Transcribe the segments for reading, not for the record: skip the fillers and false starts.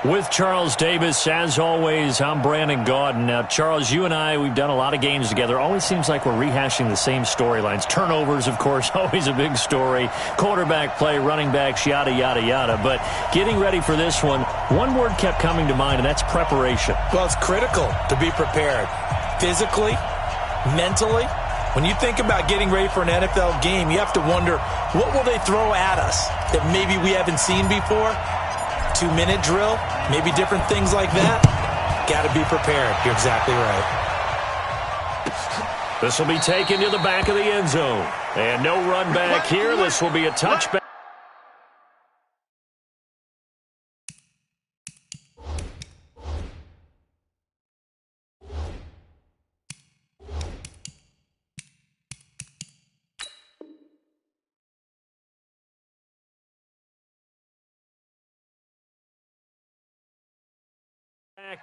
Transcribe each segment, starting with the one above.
With Charles Davis, as always, I'm Brandon Gaudin. Now, Charles, you and I, we've done a lot of games together. Always seems like we're rehashing the same storylines. Turnovers, of course, always a big story. Quarterback play, running backs, yada, yada, yada. But getting ready for this one word kept coming to mind, and that's preparation. Well, it's critical to be prepared. Physically, mentally. When you think about getting ready for an NFL game, you have to wonder, what will they throw at us that maybe we haven't seen before? 2-minute drill, maybe different things like that. Got to be prepared. You're exactly right. This will be taken to the back of the end zone. And no run back here. This will be a touchback.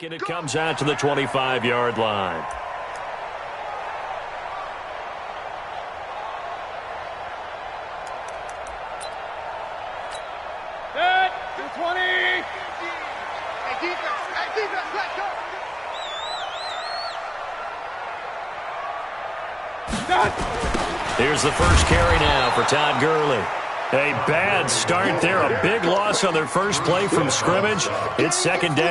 And it comes out to the 25-yard line. Set, 220. Hey, defense, let's go. Here's the first carry now for Todd Gurley. A bad start there. A big loss on their first play from scrimmage. It's second down.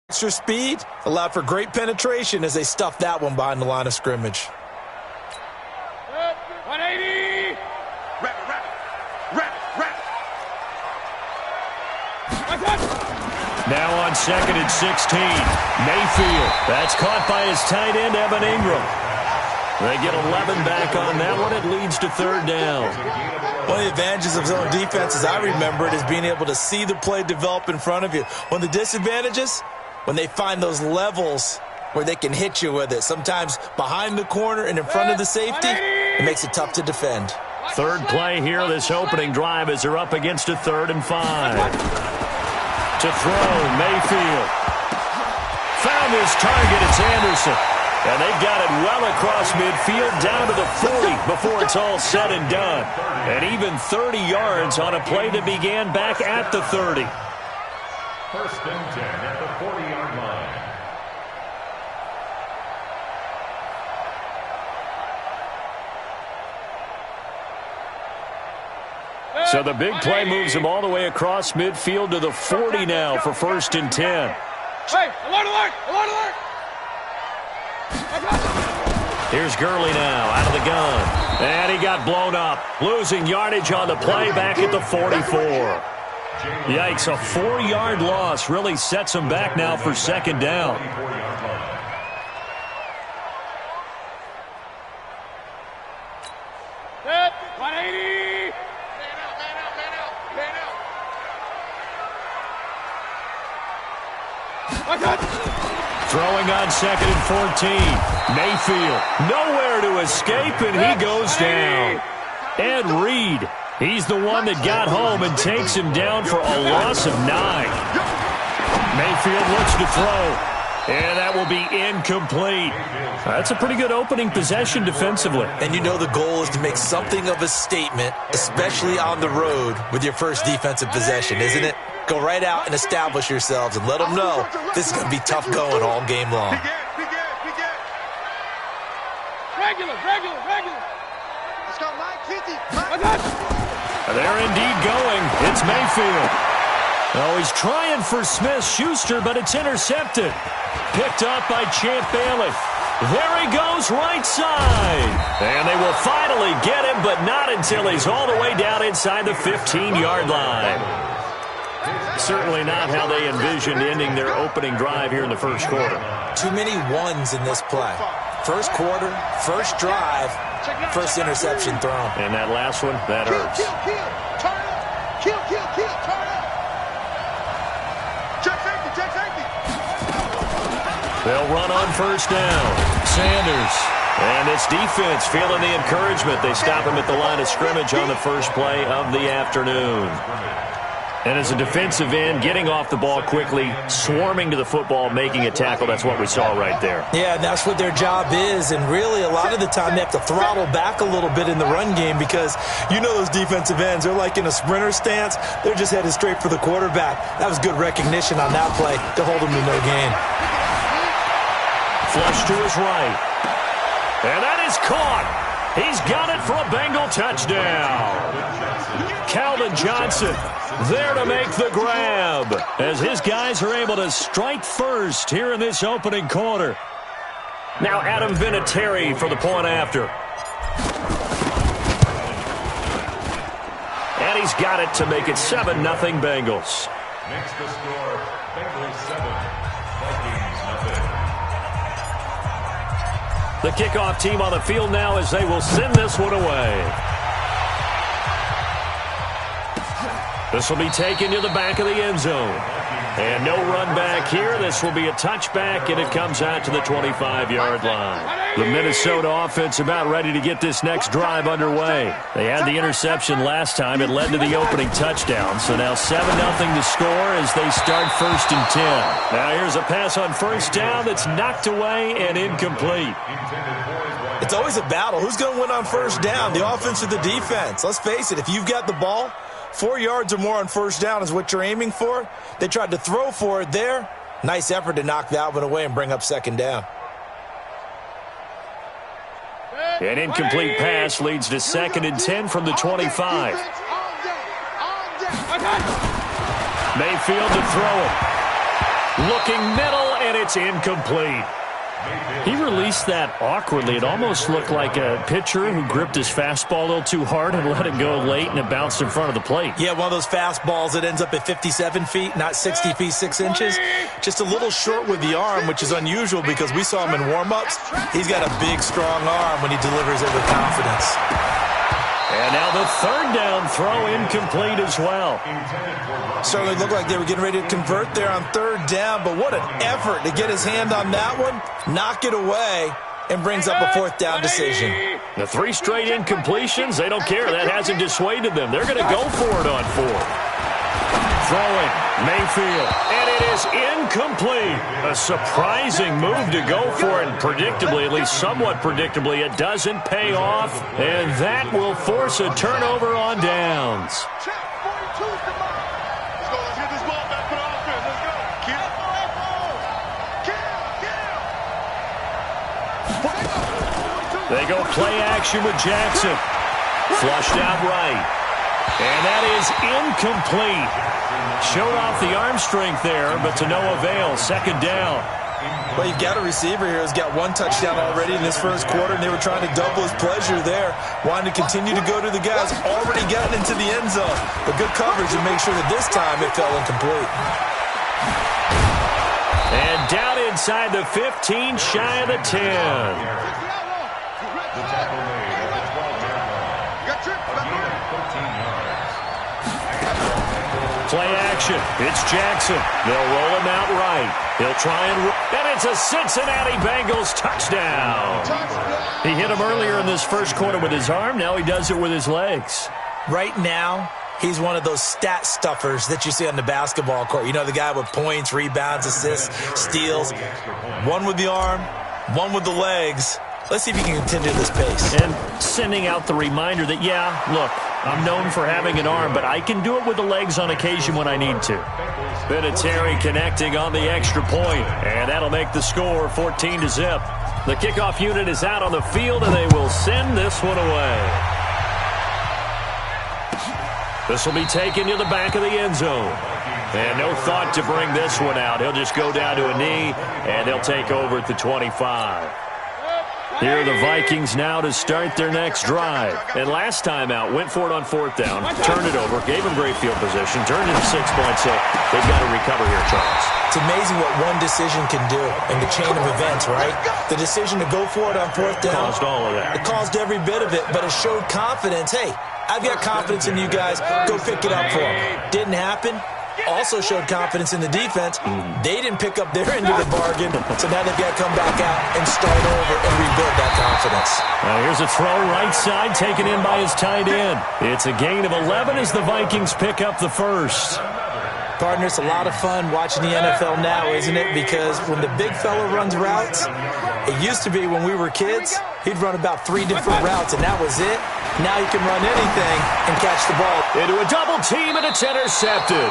Extra speed allowed for great penetration as they stuffed that one behind the line of scrimmage. 180. Wrap. Now on second and 16. Mayfield. That's caught by his tight end, Evan Ingram. They get 11 back on that one. It leads to third down. One of the advantages of zone defense, as I remember it, is being able to see the play develop in front of you. One of the disadvantages, when they find those levels where they can hit you with it, sometimes behind the corner and in front of the safety, it makes it tough to defend. Third play here, this opening drive, as they're up against a 3rd and 5. To throw, Mayfield. Found his target, it's Anderson. And they've got it well across midfield, down to the 40 before it's all said and done. And even 30 yards on a play that began back at the 30. First and 10 at the 40-yard line. So the big play moves them all the way across midfield to the 40 now for first and 10. Hey, alert! Here's Gurley now out of the gun. And he got blown up. Losing yardage on the play back at the 44. Yikes, a 4-yard loss really sets him back now for second down. Set, 180. Throwing on second and 14. Mayfield, nowhere to escape, and he goes down. Ed Reed, he's the one that got home and takes him down for a loss of 9. Mayfield looks to throw, and that will be incomplete. That's a pretty good opening possession defensively. And you know the goal is to make something of a statement, especially on the road with your first defensive possession, isn't it? Go right out and establish yourselves and let them know this is going to be tough going all game long. Regular. Let's go, 950. They're indeed going. It's Mayfield. Oh, he's trying for Smith-Schuster, but it's intercepted. Picked up by Champ Bailey. There he goes, right side. And they will finally get him, but not until he's all the way down inside the 15-yard line. Certainly not how they envisioned ending their opening drive here in the first quarter. Too many ones in this play. First quarter, first drive, first interception thrown. And that last one, that hurts. Turn up. Kill, turn up. Check safety. They'll run on first down. Sanders. And it's defense feeling the encouragement. They stop him at the line of scrimmage on the first play of the afternoon. And as a defensive end, getting off the ball quickly, swarming to the football, making a tackle, that's what we saw right there. Yeah, that's what their job is, and really a lot of the time they have to throttle back a little bit in the run game because you know those defensive ends, they're like in a sprinter stance. They're just headed straight for the quarterback. That was good recognition on that play to hold them to no gain. Flush to his right. And that is caught. He's got it for a Bengal touchdown. Calvin Johnson there to make the grab as his guys are able to strike first here in this opening quarter. Now Adam Vinatieri for the point after. And he's got it to make it 7-0 Bengals. Makes the score Bengals 7, Vikings nothing. The kickoff team on the field now as they will send this one away. This will be taken to the back of the end zone. And no run back here. This will be a touchback, and it comes out to the 25-yard line. The Minnesota offense about ready to get this next drive underway. They had the interception last time. It led to the opening touchdown. So now 7-0 to score as they start 1st and 10. Now here's a pass on first down that's knocked away and incomplete. It's always a battle. Who's going to win on first down, the offense or the defense? Let's face it, if you've got the ball, 4 yards or more on first down is what you're aiming for. They tried to throw for it there. Nice effort to knock that one away and bring up 2nd down. An incomplete pass leads to 2nd and 10 from the 25. Mayfield to throw it. Looking middle, and it's incomplete. He released that awkwardly. It almost looked like a pitcher who gripped his fastball a little too hard and let it go late, and it bounced in front of the plate. Yeah, one of those fastballs that ends up at 57 feet, not 60 feet, 6 inches. Just a little short with the arm, which is unusual because we saw him in warm-ups. He's got a big, strong arm when he delivers it with confidence. And now the 3rd down throw incomplete as well. Certainly looked like they were getting ready to convert there on 3rd down, but what an effort to get his hand on that one, knock it away, and brings up a 4th down decision. The 3 straight incompletions, they don't care. That hasn't dissuaded them. They're going to go for it on 4th. Throwing, Mayfield, and it is incomplete. A surprising move to go for it, and predictably, at least somewhat predictably, it doesn't pay off, and that will force a turnover on downs. They go play action with Jackson. Flushed out right. And that is incomplete. Showed off the arm strength there, but to no avail. 2nd down. Well, you've got a receiver here who's got 1 touchdown already in this 1st quarter, and they were trying to double his pleasure there. Wanting to continue to go to the guys already gotten into the end zone. But good coverage to make sure that this time it fell incomplete. And down inside the 15, shy of the 10. The tackle made at the 12-yard line. 13 yards. Play action. It's Jackson. They'll roll him out right. He'll try and it's a Cincinnati Bengals touchdown. He hit him earlier in this 1st quarter with his arm. Now he does it with his legs. Right now, he's one of those stat stuffers that you see on the basketball court. You know, the guy with points, rebounds, assists, steals. One with the arm, one with the legs. Let's see if he can continue this pace. And sending out the reminder that, yeah, look, I'm known for having an arm, but I can do it with the legs on occasion when I need to. Vinatieri connecting on the extra point, and that'll make the score 14-0. The kickoff unit is out on the field, and they will send this one away. This will be taken to the back of the end zone. And no thought to bring this one out. He'll just go down to a knee, and they'll take over at the 25. Here are the Vikings now to start their next drive. And last time out, went for it on 4th down, turned it over, gave them great field position, turned into 6 points, so they've got to recover here, Charles. It's amazing what one decision can do in the chain of events, right? The decision to go for it on 4th down. Caused all of that. It caused every bit of it, but it showed confidence. Hey, I've got confidence in you guys. Go pick it up for them. Didn't happen. also showed confidence in the defense. They didn't pick up their end of the bargain, so now they've got to come back out and start over and rebuild that confidence. Here's a throw right side taken in by his tight end. It's a gain of 11 as the Vikings pick up the first. Partner, it's a lot of fun watching the NFL now, isn't it? Because when the big fella runs routes, it used to be when we were kids, he'd run about 3 different routes, and that was it. Now he can run anything and catch the ball. Into a double team, and it's intercepted.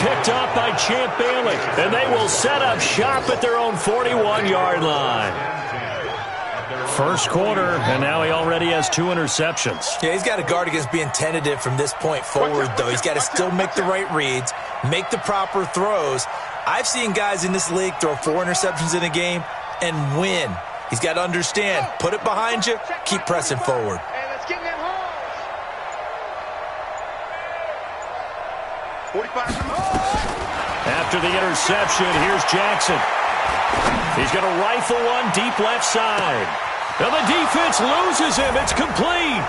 Picked up by Champ Bailey, and they will set up shop at their own 41-yard line. First quarter, and now he already has 2 interceptions. Yeah, he's got to guard against being tentative from this point forward, though. He's got to still make the right reads, make the proper throws. I've seen guys in this league throw 4 interceptions in a game and win. He's got to understand, put it behind you, keep pressing forward. Hey, let's get in that hole. 45 from After the interception, here's Jackson. He's going to rifle one deep left side. Now the defense loses him. It's complete.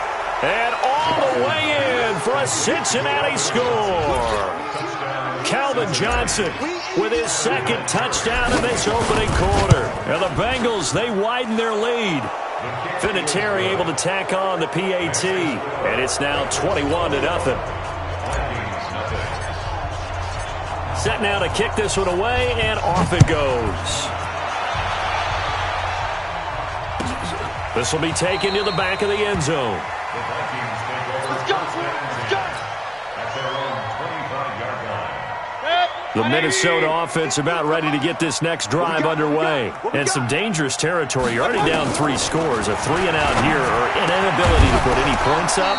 And all the way in for a Cincinnati score. Calvin Johnson with his second touchdown in this opening quarter. Now the Bengals, they widen their lead. Vinatieri able to tack on the PAT. And it's now 21-0. Set now to kick this one away, and off it goes. This will be taken to the back of the end zone. Let's go, let's go. The Minnesota offense about ready to get this next drive underway. And some dangerous territory. You're already down 3 scores. A 3-and-out here, or an inability to put any points up.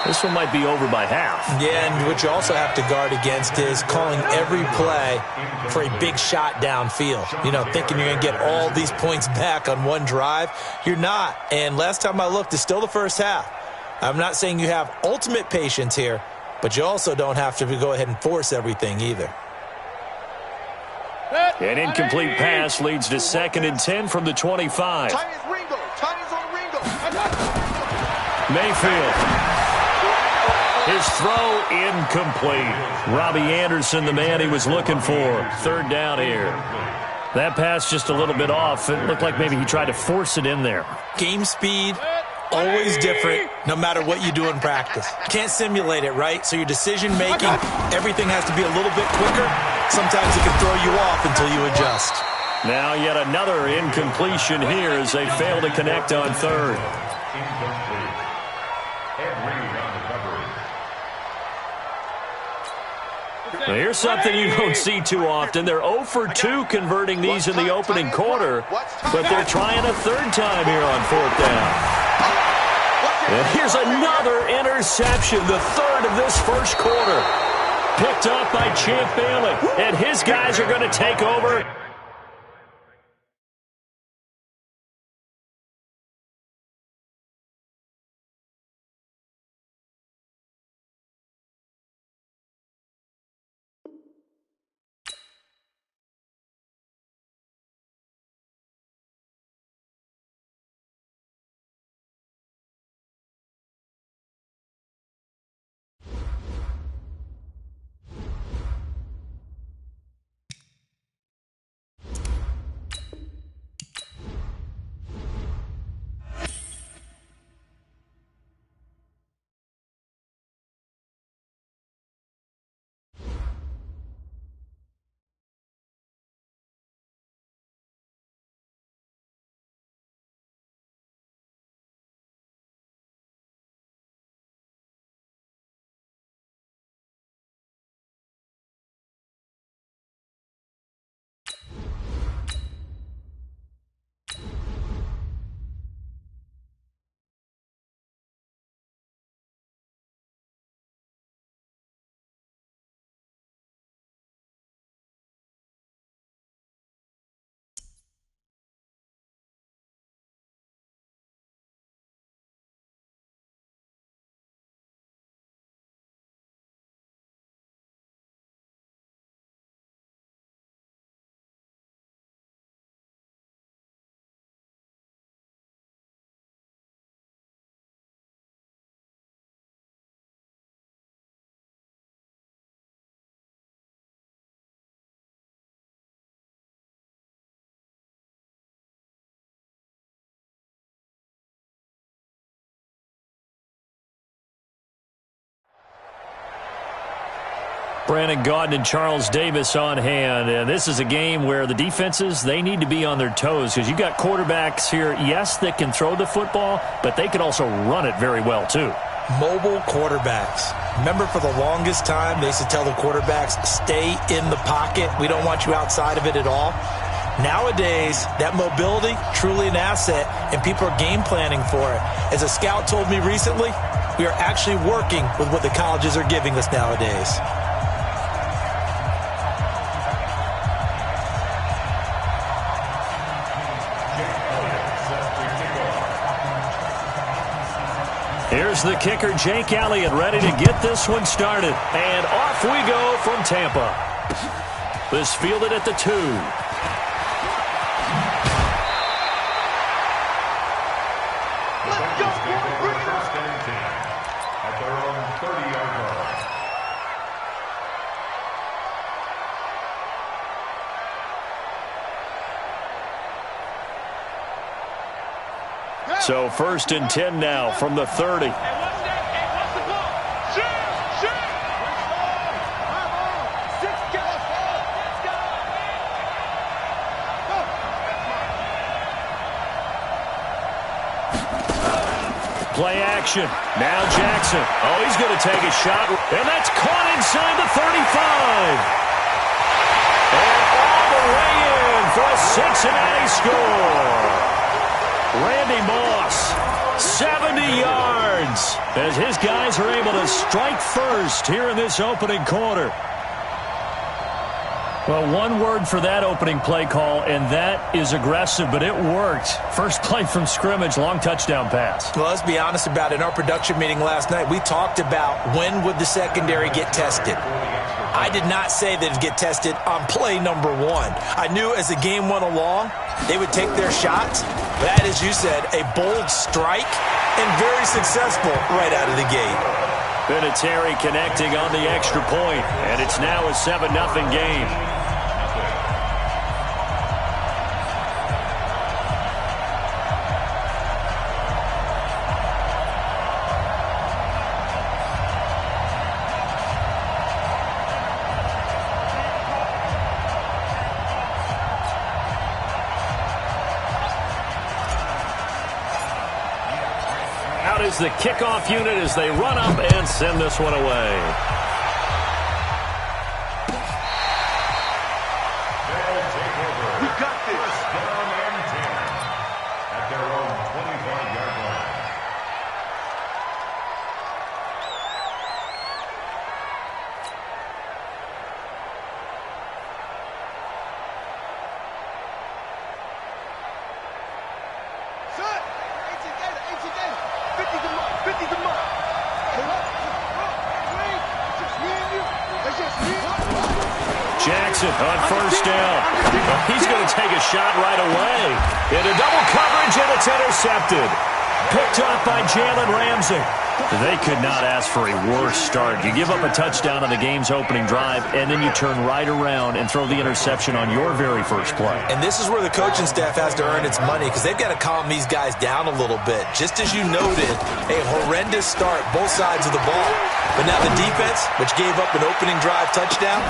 This one might be over by half. Yeah, and what you also have to guard against is calling every play for a big shot downfield. You know, thinking you're going to get all these points back on one drive. You're not. And last time I looked, it's still the first half. I'm not saying you have ultimate patience here, but you also don't have to go ahead and force everything either. An incomplete pass leads to 2nd and 10 from the 25. Tight as Ringo. Tight as on Ringo. Mayfield. His throw incomplete. Robbie Anderson, the man he was looking for. 3rd down here. That pass just a little bit off. It looked like maybe he tried to force it in there. Game speed, always different, no matter what you do in practice. Can't simulate it, right? So your decision-making, everything has to be a little bit quicker. Sometimes it can throw you off until you adjust. Now yet another incompletion here as they fail to connect on 3rd. Now here's something you don't see too often. They're 0 for 2 converting these in the opening quarter, but they're trying a 3rd time here on 4th down. And here's another interception, the 3rd of this first quarter. Picked up by Champ Bailey, and his guys are going to take over. Brandon Gaudin and Charles Davis on hand. And this is a game where the defenses, they need to be on their toes because you've got quarterbacks here, yes, that can throw the football, but they can also run it very well too. Mobile quarterbacks. Remember, for the longest time, they used to tell the quarterbacks, stay in the pocket. We don't want you outside of it at all. Nowadays, that mobility, truly an asset, and people are game planning for it. As a scout told me recently, we are actually working with what the colleges are giving us nowadays. Here's the kicker, Jake Elliott, ready to get this one started. And off we go from Tampa. This fielded at the 2. Let's go, boys. Bring it up. At their own 30-yard line. So 1st and 10 now from the 30. Hey, what's the ball? Shoot! Play action. Now Jackson. Oh, he's going to take a shot. And that's caught inside the 35. And all the way in for a Cincinnati score. Randy Moss, 70 yards, as his guys are able to strike first here in this opening quarter. Well, one word for that opening play call, and that is aggressive, but it worked. First play from scrimmage, long touchdown pass. Well, let's be honest about it. In our production meeting last night, we talked about when would the secondary get tested. I did not say that it'd get tested on play number 1. I knew as the game went along, they would take their shots. That, as you said, a bold strike and very successful right out of the gate. Vinatieri connecting on the extra point, and it's now a 7-0 game. Is the kickoff unit as they run up and send this one away. We got this. First down and 10 at their own 25-yard line. Son, 18 gator. 50 to mark. Pull up. Wait. It's just me and you. It's just me. Jackson on first down. He's going to take a shot right away. Into double coverage, and it's intercepted. Picked up by Jalen Ramsey. They could not ask for a worse start. You give up a touchdown on the game's opening drive, and then you turn right around and throw the interception on your very first play. And this is where the coaching staff has to earn its money because they've got to calm these guys down a little bit. Just as you noted, a horrendous start, both sides of the ball. But now the defense, which gave up an opening drive touchdown,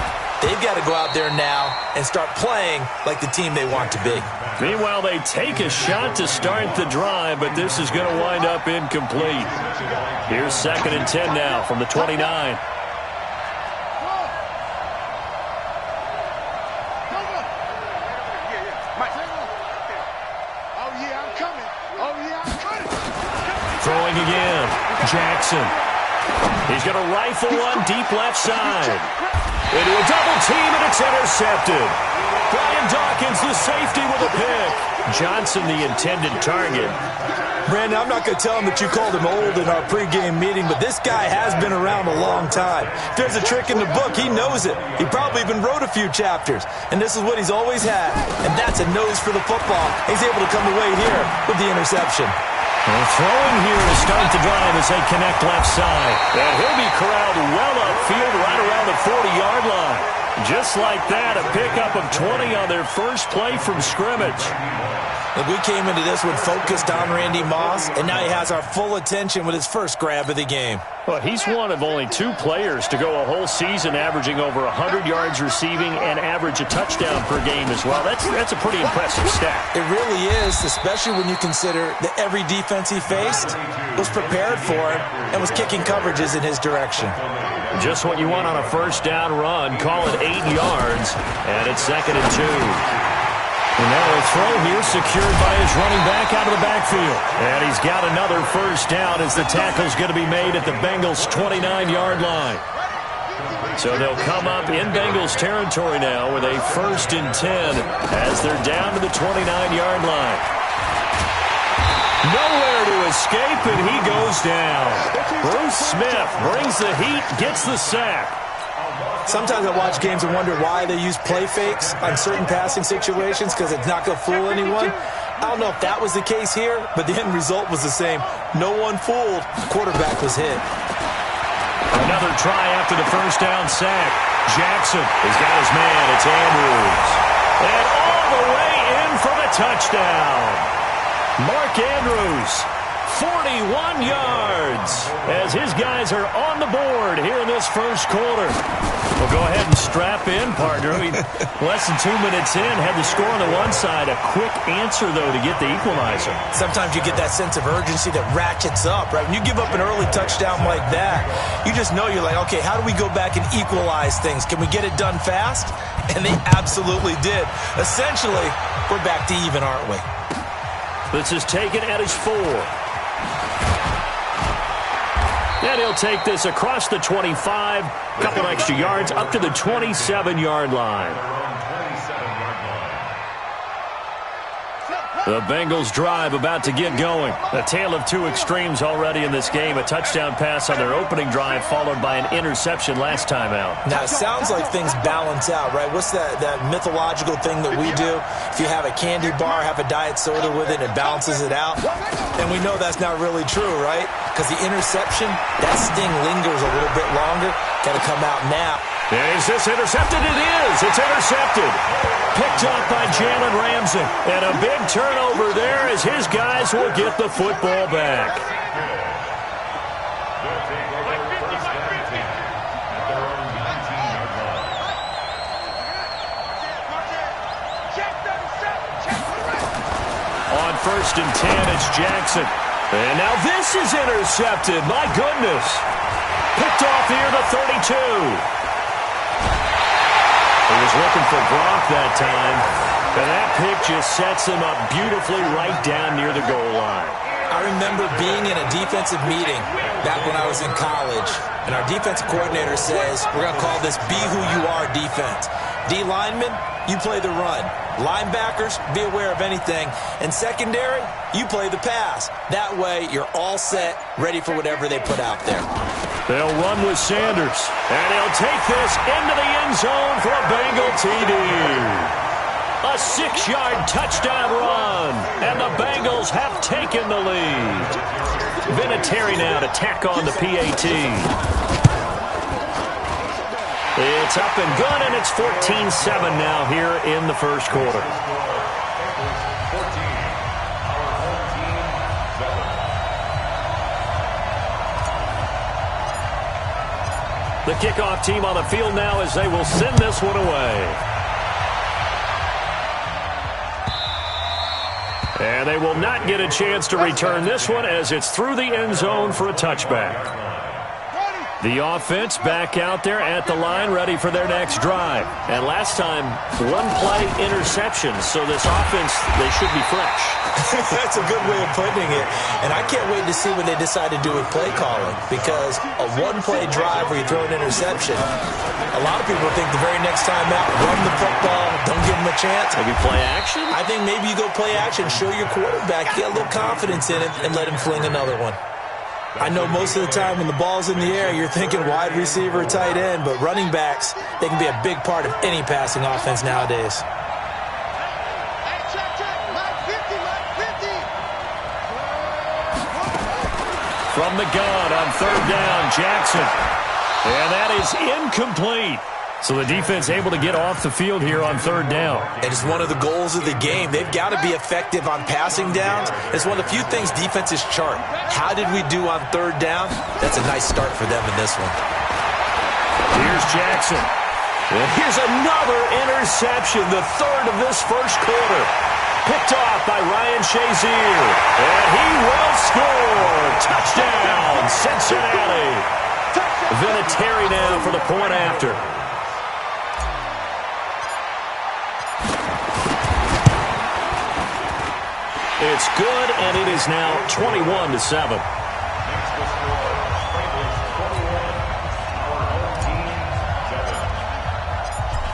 they've got to go out there now and start playing like the team they want to be. Meanwhile, they take a shot to start the drive, but this is going to wind up incomplete. Here's 2nd and 10 now from the 29. Throwing again. Jackson. He's going to rifle one deep left side. Into a double team, and it's intercepted. Brian Dawkins, the safety, with a pick. Johnson, the intended target. Brandon, I'm not going to tell him that you called him old in our pregame meeting, but this guy has been around a long time. If there's a trick in the book, he knows it. He probably even wrote a few chapters, and this is what he's always had, and that's a nose for the football. He's able to come away here with the interception. Well, throwing here to start the drive as they connect left side. And he'll be corralled well upfield right around the 40-yard line. Just like that, a pickup of 20 on their first play from scrimmage. And we came into this one focused on Randy Moss, and now he has our full attention with his first grab of the game. Well, he's one of only 2 players to go a whole season averaging over 100 yards receiving and average a touchdown per game as well. That's a pretty impressive stat. It really is, especially when you consider that every defense he faced was prepared for him and was kicking coverages in his direction. Just what you want on a first down run. Call it 8 yards, and it's 2nd and 2. And now a throw here secured by his running back out of the backfield. And he's got another first down as the tackle's going to be made at the Bengals' 29-yard line. So they'll come up in Bengals territory now with a 1st and 10 as they're down to the 29-yard line. Nowhere to escape, and he goes down. Bruce Smith brings the heat, gets the sack. Sometimes I watch games and wonder why they use play fakes on certain passing situations, because it's not going to fool anyone. I don't know if that was the case here, but the end result was the same. No one fooled. The quarterback was hit. Another try after the first down sack. Jackson has got his man. It's Andrews. And all the way in for the touchdown. Mark Andrews, 41 yards as his guys are on the board here in this first quarter. Well, go ahead and strap in, partner. Less than 2 minutes in, had the score on the one side. A quick answer, though, to get the equalizer. Sometimes you get that sense of urgency that ratchets up, right? When you give up an early touchdown like that, you just know you're like, okay, how do we go back and equalize things? Can we get it done fast? And they absolutely did. Essentially, we're back to even, aren't we? This is taken at his 4. And he'll take this across the 25, a couple extra yards, up to the 27-yard line. The Bengals drive about to get going. A tale of 2 extremes already in this game. A touchdown pass on their opening drive followed by an interception last time out. Now, it sounds like things balance out, right? What's that mythological thing that we do? If you have a candy bar, have a diet soda with it, it balances it out. And we know that's not really true, right? Because the interception, that sting lingers a little bit longer. Got to come out now. Is this intercepted? It is. It's intercepted. Picked up by Jalen Ramsey. And a big turnover there as his guys will get the football back. On 1st and 10, it's Jackson. And now this is intercepted. My goodness. Picked off here to 32. He was looking for Gronk that time, and that pick just sets him up beautifully right down near the goal line. I remember being in a defensive meeting back when I was in college, and our defensive coordinator says, we're going to call this Be Who You Are defense. D linemen, you play the run. Linebackers, be aware of anything. And secondary, you play the pass. That way, you're all set, ready for whatever they put out there. They'll run with Sanders, and he'll take this into the end zone for a Bengal TD. A 6-yard touchdown run, and the Bengals have taken the lead. Vinatieri now to tack on the PAT. It's up and good, and it's 14-7 now here in the first quarter. The kickoff team on the field now as they will send this one away. And they will not get a chance to return this one as it's through the end zone for a touchback. The offense back out there at the line, ready for their next drive. And last time, 1-play interception, so this offense, they should be fresh. That's a good way of putting it. And I can't wait to see what they decide to do with play calling, because a 1-play drive where you throw an interception, a lot of people think the very next time out, run the football, don't give them a chance. Maybe play action? I think maybe you go play action, show your quarterback, get a little confidence in it, and let him fling another one. I know most of the time when the ball's in the air, you're thinking wide receiver, tight end, but running backs, they can be a big part of any passing offense nowadays. From the gun on 3rd down, Jackson. And that is incomplete. So the defense able to get off the field here on third down. And it's one of the goals of the game. They've got to be effective on passing downs. It's one of the few things defenses chart. How did we do on third down? That's a nice start for them in this one. Here's Jackson. And here's another interception, the third of this first quarter. Picked off by Ryan Shazier. And he will score. Touchdown, Cincinnati. Vinatieri now for the point after. It's good, and it is now 21-7.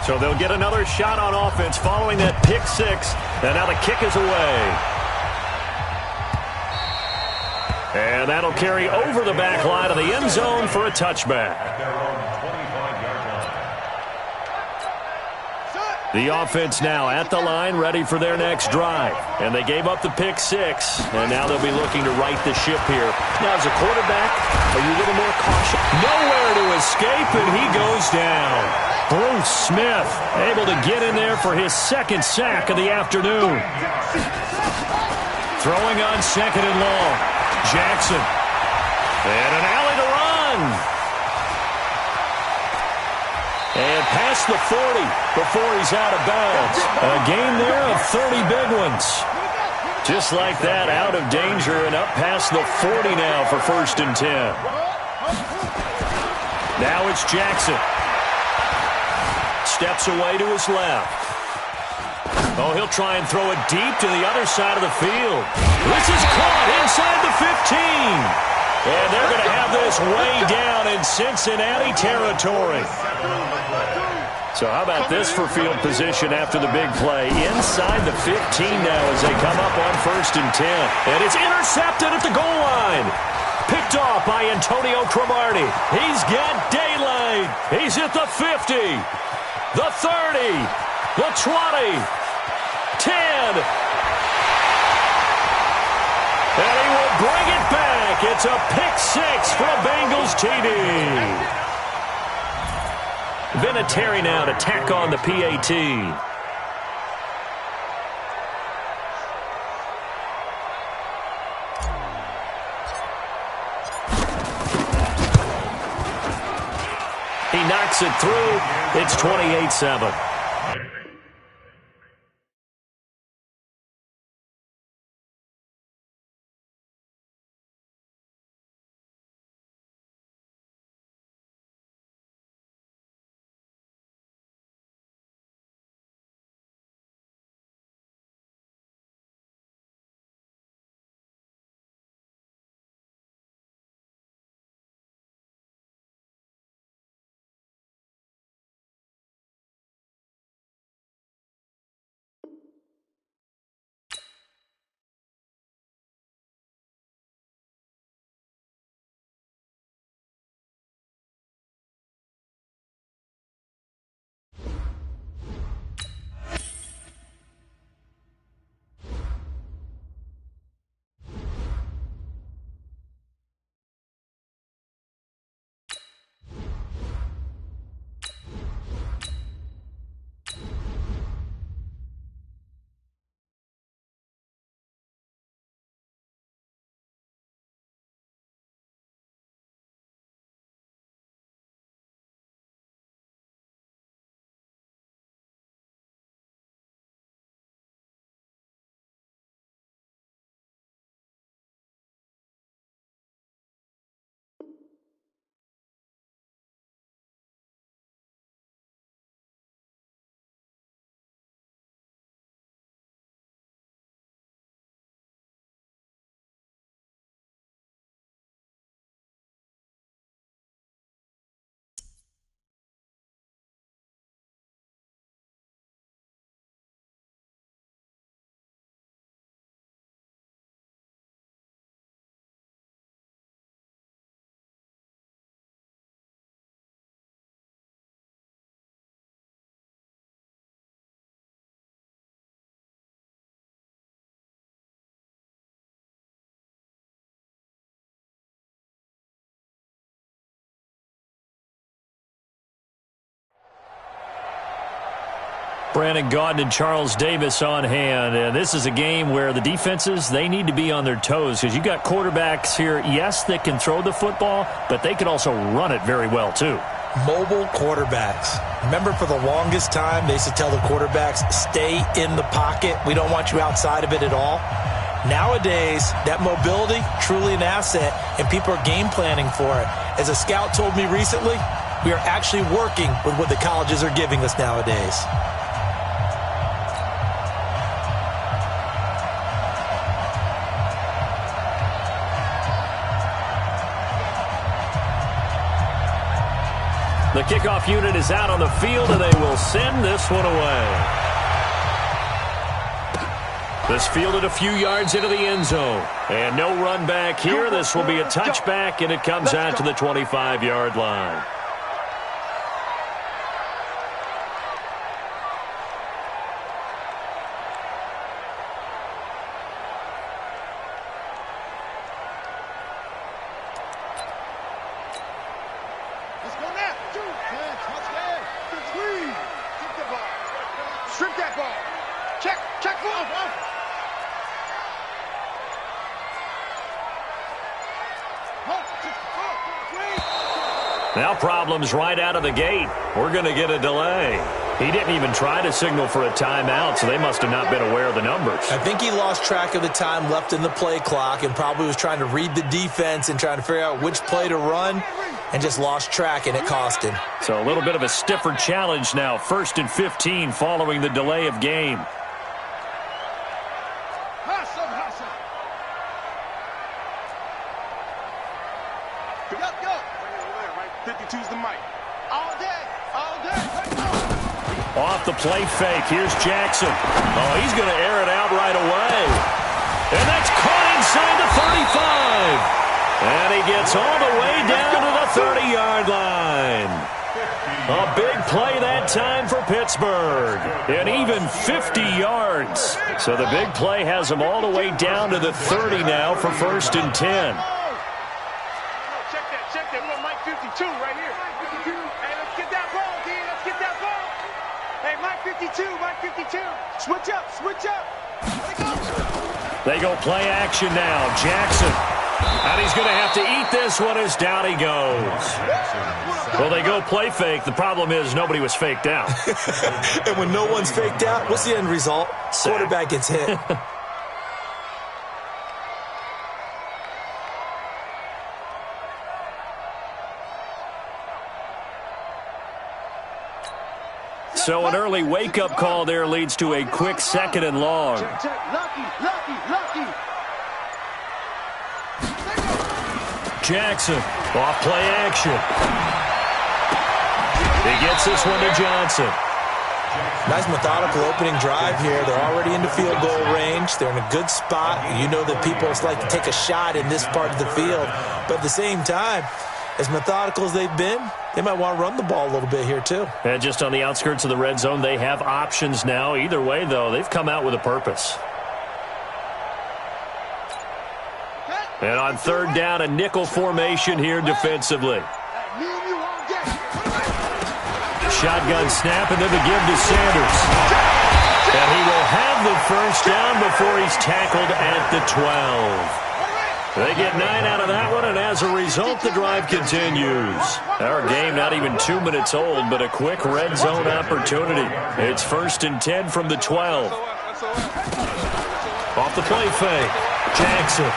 So they'll get another shot on offense following that pick six, and now the kick is away. And that'll carry over the back line of the end zone for a touchback. The offense now at the line, ready for their next drive. And they gave up the pick six, and now they'll be looking to right the ship here. Now, as a quarterback, are you a little more cautious? Nowhere to escape, and he goes down. Bruce Smith able to get in there for his second sack of the afternoon. Throwing on second and long. Jackson. And an alley to run. And past the 40 before he's out of bounds. A gain there of 30 big ones. Just like that, out of danger and up past the 40 now for 1st and 10. Now it's Jackson. Steps away to his left. Oh, he'll try and throw it deep to the other side of the field. This is caught inside the 15. And they're going to have this way down in Cincinnati territory. So how about this for field position after the big play? Inside the 15 now as they come up on 1st and 10. And it's intercepted at the goal line. Picked off by Antonio Cromartie. He's got daylight. He's at the 50, the 30, the 20, 10. And he will bring it back. It's a pick six for a Bengals TD. Vinatieri now to tack on the PAT. He knocks it through. It's 28-7. Brandon Gaudin and Charles Davis on hand. And this is a game where the defenses, they need to be on their toes because you got quarterbacks here, yes, that can throw the football, but they can also run it very well too. Mobile quarterbacks. Remember, for the longest time, they used to tell the quarterbacks, stay in the pocket. We don't want you outside of it at all. Nowadays, that mobility, truly an asset, and people are game planning for it. As a scout told me recently, we are actually working with what the colleges are giving us nowadays. The kickoff unit is out on the field, and they will send this one away. This fielded a few yards into the end zone. And no run back here. This will be a touchback, and it comes out to the 25-yard line. Now problems right out of the gate. We're going to get a delay. He didn't even try to signal for a timeout, so they must have not been aware of the numbers. I think he lost track of the time left in the play clock and probably was trying to read the defense and trying to figure out which play to run and just lost track, and it cost him. So a little bit of a stiffer challenge now. 1st and 15 following the delay of game. Off the play fake. Here's Jackson. Oh, he's going to air it out right away. And that's caught inside the 35. And he gets all the way down to the 30-yard line. A big play that time for Pittsburgh. And even 50 yards. So the big play has them all the way down to the 30 now for 1st and 10. Check that. We got Mike 52 right here. Hey, let's get that ball, D. Let's get that ball. Hey, Mike 52. Switch up. They go play action now. Jackson. And he's going to have to eat this one as down he goes. Well, they go play fake. The problem is nobody was faked out. And when no one's faked out, what's the end result? Quarterback gets hit. So an early wake-up call there leads to a quick 2nd and long. Lucky. Jackson, off play action. He gets this one to Johnson. Nice methodical opening drive here. They're already into field goal range. They're in a good spot. You know that people like to take a shot in this part of the field. But at the same time, as methodical as they've been, they might want to run the ball a little bit here too. And just on the outskirts of the red zone, they have options now. Either way, though, they've come out with a purpose. And on 3rd down, a nickel formation here defensively. Shotgun snap, and then the give to Sanders. And he will have the 1st down before he's tackled at the 12. They get 9 out of that one, and as a result, the drive continues. Our game not even 2 minutes old, but a quick red zone opportunity. It's 1st and 10 from the 12. Off the play fake, Jackson.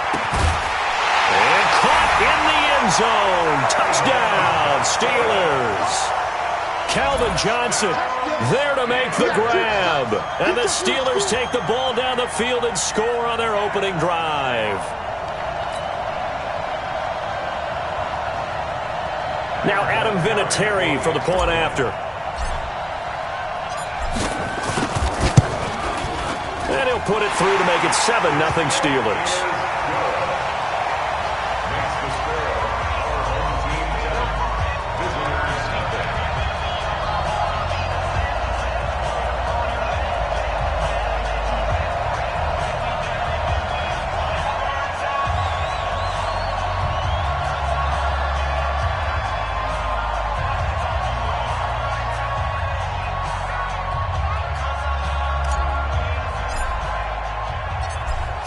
And caught in the end zone. Touchdown, Steelers. Calvin Johnson there to make the grab. And the Steelers take the ball down the field and score on their opening drive. Now Adam Vinatieri for the point after. And he'll put it through to make it 7-0 Steelers.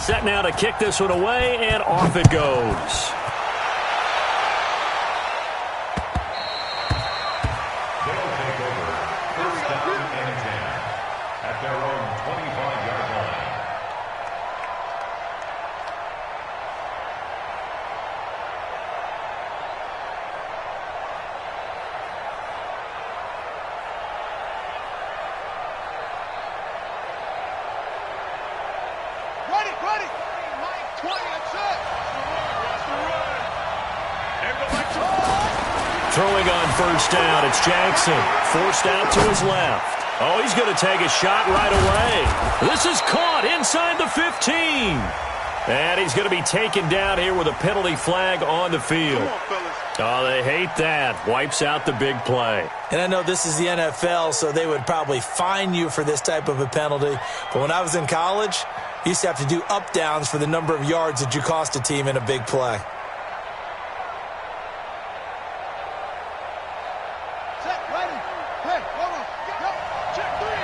Set now to kick this one away, and off it goes. They'll take over. First down and 10 at their own 25-yard line. Ready. 20, that's it. Throwing on first down, it's Jackson. Forced out to his left. Oh, he's going to take a shot right away. This is caught inside the 15. And he's going to be taken down here with a penalty flag on the field. Come on, fellas. Oh, they hate that. Wipes out the big play. And I know this is the NFL, so they would probably fine you for this type of a penalty. But when I was in college, you used to have to do up-downs for the number of yards that you cost a team in a big play. Set, ready. Hey, hold on. Go. Check three.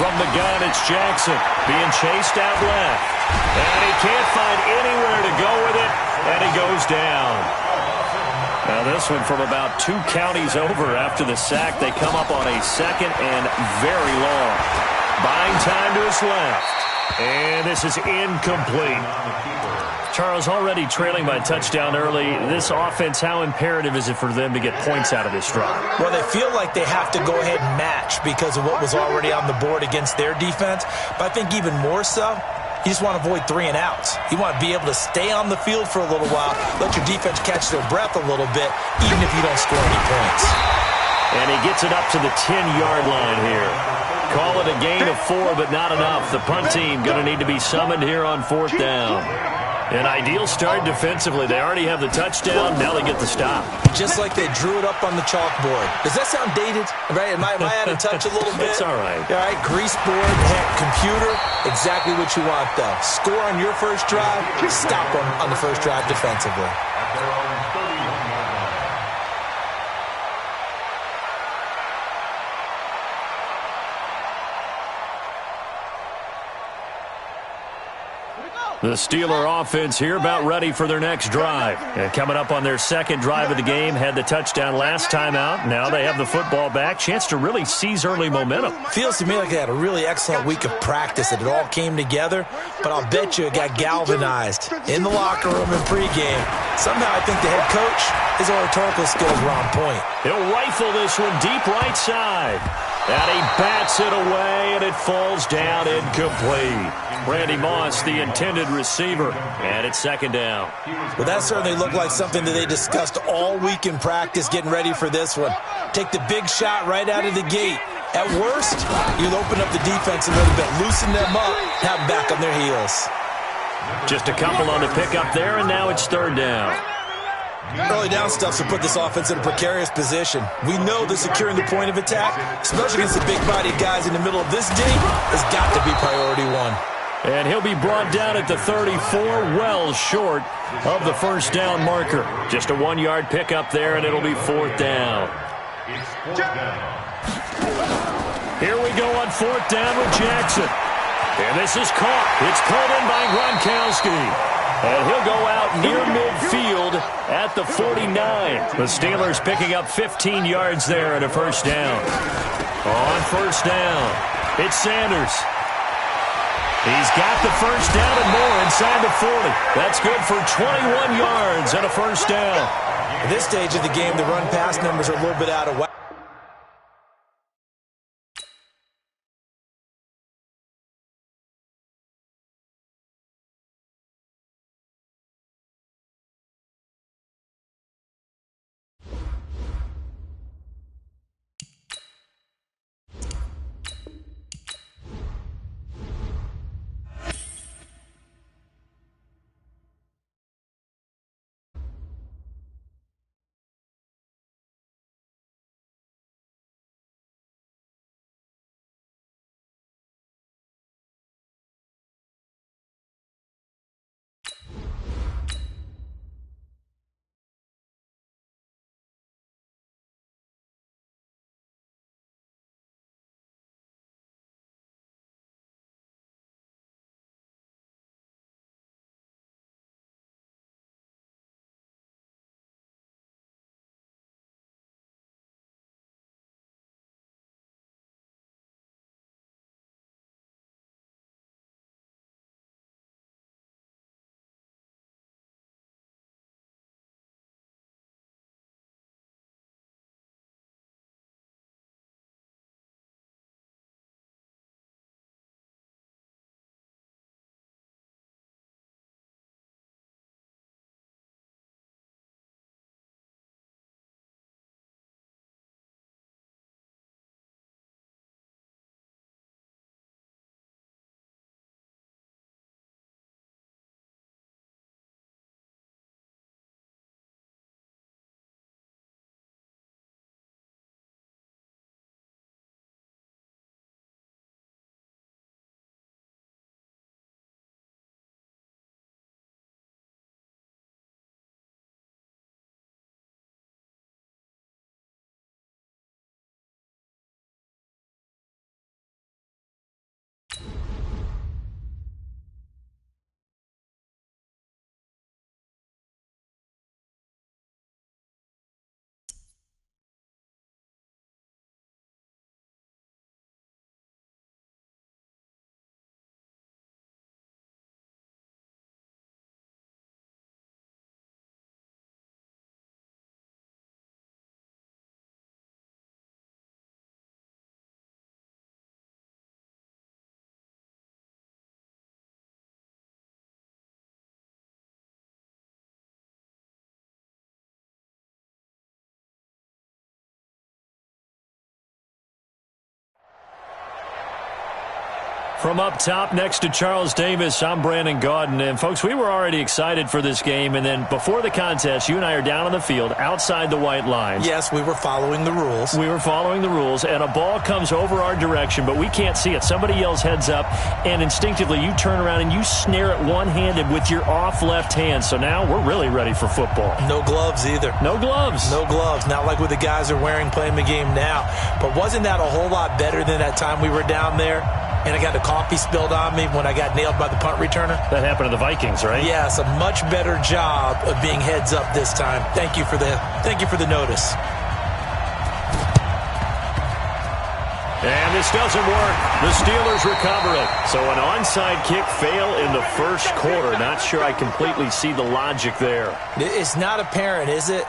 From the gun, it's Jackson being chased out left. And he can't find anywhere to go with it, and he goes down. Now this one from about 2 counties over after the sack. They come up on a second and very long. Buying time to his left. And this is incomplete. Charles, already trailing by a touchdown early. This offense, how imperative is it for them to get points out of this drive? Well, they feel like they have to go ahead and match because of what was already on the board against their defense. But I think even more so, you just want to avoid 3 and outs. You want to be able to stay on the field for a little while, let your defense catch their breath a little bit, even if you don't score any points. And he gets it up to the 10-yard line here. Call it a gain of 4, but not enough. The punt team going to need to be summoned here on 4th down. An ideal start defensively. They already have the touchdown. Now they get the stop. Just like they drew it up on the chalkboard. Does that sound dated? Right? Am I out of touch a little bit? It's all right. All right, grease board, heck, computer, exactly what you want, though. Score on your first drive, stop them on the first drive defensively. At their own 31-yard line. The Steeler offense here about ready for their next drive. And coming up on their second drive of the game, had the touchdown last time out. Now they have the football back. Chance to really seize early momentum. Feels to me like they had a really excellent week of practice, that it all came together, but I'll bet you it got galvanized in the locker room and pregame. Somehow I think the head coach, his oratorical skills were on point. He'll rifle this one deep right side. And he bats it away, and it falls down incomplete. Randy Moss, the intended receiver, and it's second down. Well, that certainly looked like something that they discussed all week in practice, getting ready for this one. Take the big shot right out of the gate. At worst, you'll open up the defense a little bit, loosen them up, have them back on their heels. Just a couple on the pickup there, and now it's third down. Early down stuff will put this offense in a precarious position. We know that securing the point of attack, especially against the big-bodied guys in the middle of this D, has got to be priority 1. And he'll be brought down at the 34, well short of the first down marker. Just a 1-yard pickup there, and it'll be 4th down. It's 4th down. Here we go on 4th down with Jackson. And this is caught. It's caught in by Gronkowski. And he'll go out near midfield at the 49. The Steelers picking up 15 yards there and a first down. On first down, it's Sanders. He's got the first down and more inside the 40. That's good for 21 yards and a first down. At this stage of the game, the run-pass numbers are a little bit out of whack. From up top next to Charles Davis, I'm Brandon Gaudin. And, folks, we were already excited for this game. And then before the contest, you and I are down on the field outside the white lines. Yes, we were following the rules. We were following the rules, and a ball comes over our direction, but we can't see it. Somebody yells heads up, and instinctively you turn around and you snare it one-handed with your off left hand. So now we're really ready for football. No gloves either. No gloves. No gloves. Not like what the guys are wearing playing the game now. But wasn't that a whole lot better than that time we were down there? And I got the coffee spilled on me when I got nailed by the punt returner. That happened to the Vikings, right? Yes, a much better job of being heads up this time. Thank you for the notice. And this doesn't work. The Steelers recover it. So an onside kick fail in the first quarter. Not sure I completely see the logic there. It's not apparent, is it?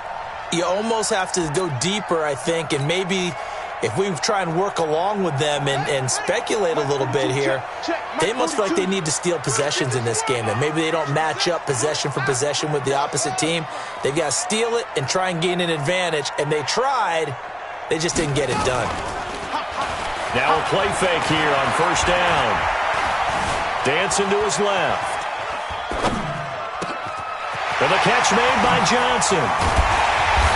You almost have to go deeper, I think, and maybe if we try and work along with them and speculate a little bit here, they must feel like they need to steal possessions in this game. And maybe they don't match up possession for possession with the opposite team. They've got to steal it and try and gain an advantage. And they tried. They just didn't get it done. Now a play fake here on first down. Dancing to his left. And the catch made by Johnson.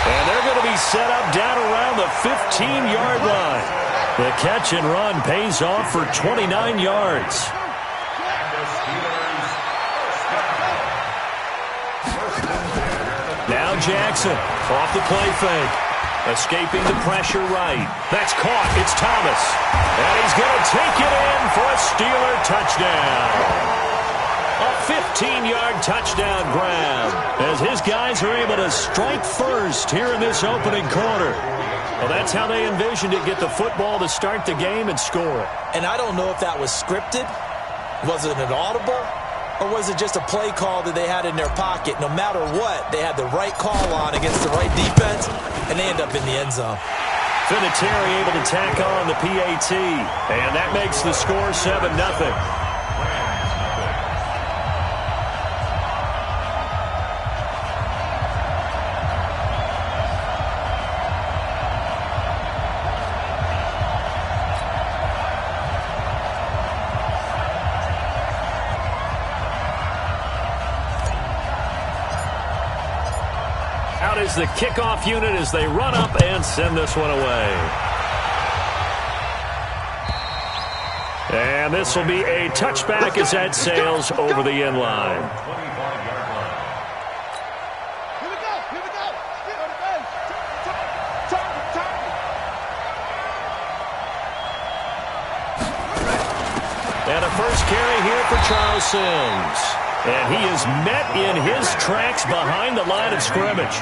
And they're going to be set up down around the 15-yard line. The catch and run pays off for 29 yards. Now Jackson off the play fake. Escaping the pressure right. That's caught. It's Thomas. And he's going to take it in for a Steeler touchdown. A 15-yard touchdown grab as his guys are able to strike first here in this opening quarter. Well, that's how they envisioned it, get the football to start the game and score. And I don't know if that was scripted. Was it an audible? Or was it just a play call that they had in their pocket? No matter what, they had the right call on against the right defense, and they end up in the end zone. Vinatieri able to tack on the PAT, and that makes the score 7-0. Out is the kickoff unit as they run up and send this one away. And this will be a touchback as that sails over the end line. Here we go. Get on the bench. Time. And a first carry here for Charles Sims. And he is met in his tracks behind the line of scrimmage.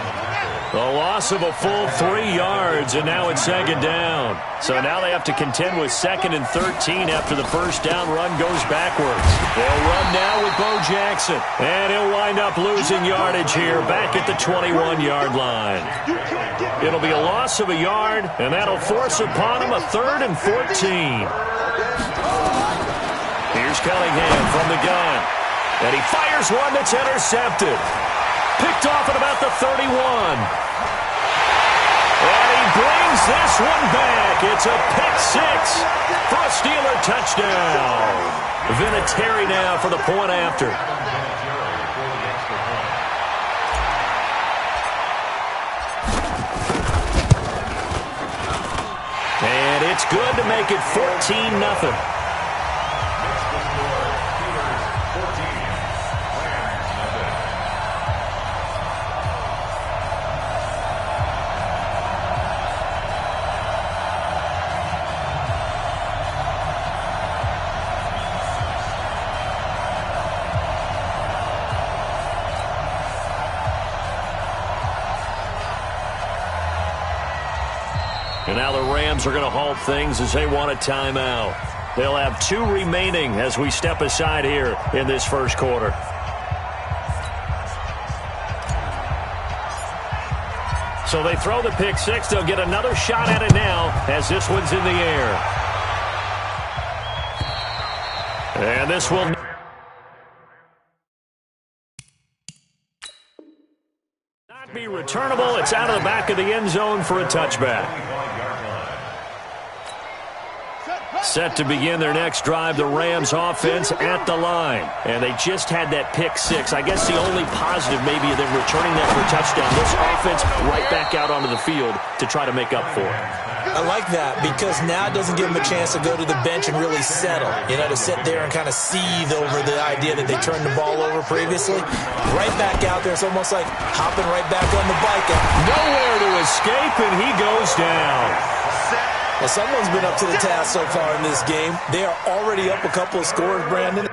A loss of a full 3 yards, and now it's second down. So now they have to contend with 2nd and 13 after the first down run goes backwards. They'll run now with Bo Jackson. And he'll wind up losing yardage here back at the 21-yard line. It'll be a loss of a yard, and that'll force upon him a 3rd and 14. Here's Cunningham from the gun. And he fires one that's intercepted. Picked off at about the 31. And he brings this one back. It's a pick six for a Steeler touchdown. Vinatieri now for the point after. And it's good to make it 14-0. And now the Rams are going to halt things as they want a timeout. They'll have 2 remaining as we step aside here in this first quarter. So they throw the pick six. They'll get another shot at it now as this one's in the air. And this will not be returnable. It's out of the back of the end zone for a touchback. Set to begin their next drive, the Rams offense at the line. And they just had that pick six. I guess the only positive maybe of them returning that for a touchdown. This offense right back out onto the field to try to make up for it. I like that because now it doesn't give them a chance to go to the bench and really settle. You know, to sit there and kind of seethe over the idea that they turned the ball over previously. Right back out there. It's almost like hopping right back on the bike. Nowhere to escape, and he goes down. Well, someone's been up to the task so far in this game. They are already up a couple of scores, Brandon.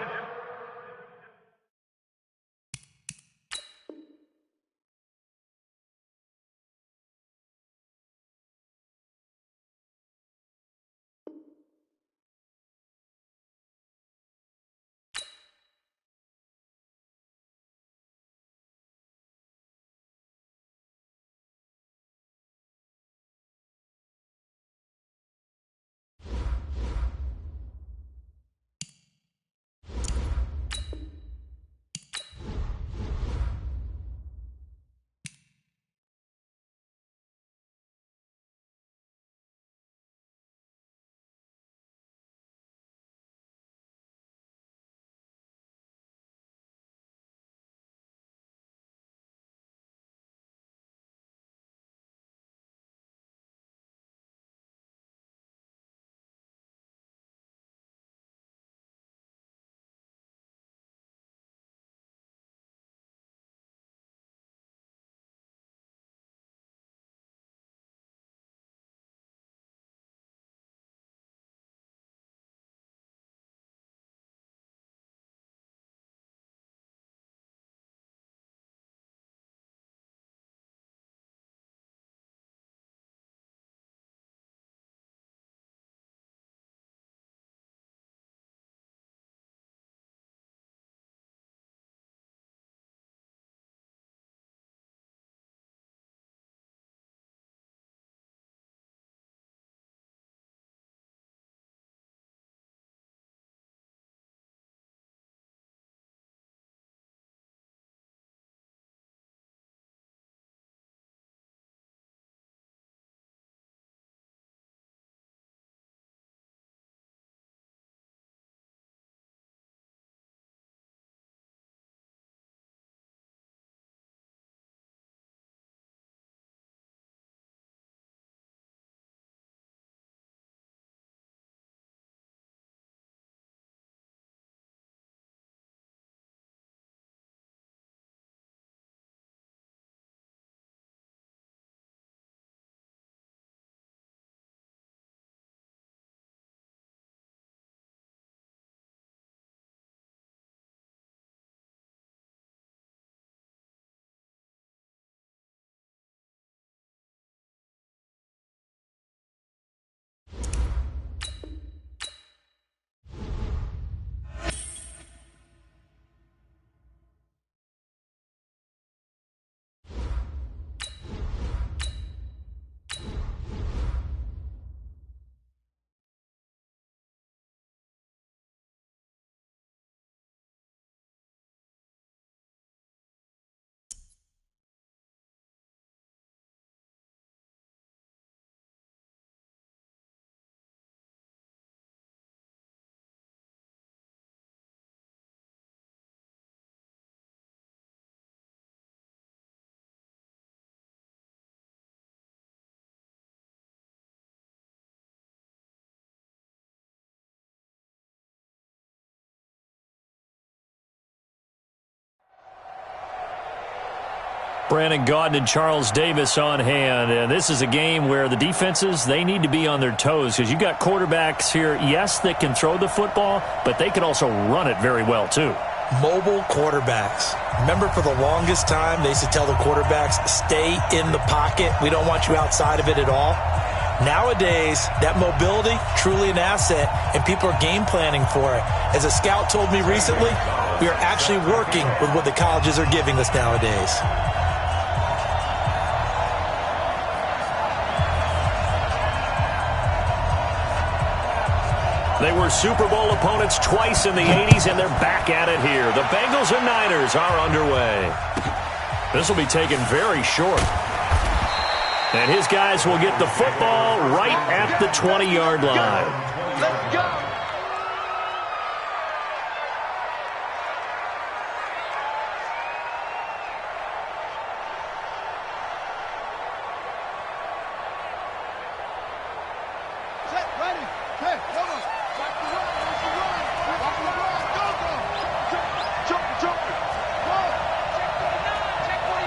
Brandon Gaudin and Charles Davis on hand. And this is a game where the defenses, they need to be on their toes because you've got quarterbacks here, yes, that can throw the football, but they can also run it very well, too. Mobile quarterbacks. Remember, for the longest time, they used to tell the quarterbacks, stay in the pocket. We don't want you outside of it at all. Nowadays, that mobility, truly an asset, and people are game planning for it. As a scout told me recently, we are actually working with what the colleges are giving us nowadays. They were Super Bowl opponents twice in the 80s, and they're back at it here. The Bengals and Niners are underway. This will be taken very short. And his guys will get the football right at the 20-yard line. Let's go. Set, ready. Hey, come on. Watch the run. Watch the run. Watch the run. Go, go. Jump, jump. Go. Check 49.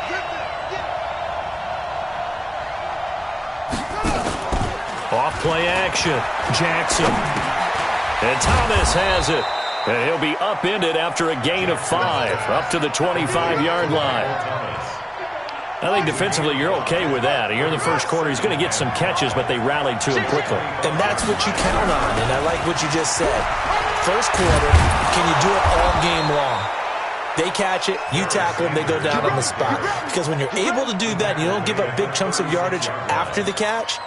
Get there. Get it. Off play action. Jackson. And Thomas has it. And he'll be upended after a gain of 5, up to the 25-yard line. I think defensively you're okay with that. Here in the first quarter, he's going to get some catches, but they rallied to him quickly. And that's what you count on, and I like what you just said. First quarter, can you do it all game long? They catch it, you tackle them, they go down on the spot. Because when you're able to do that, and you don't give up big chunks of yardage after the catch,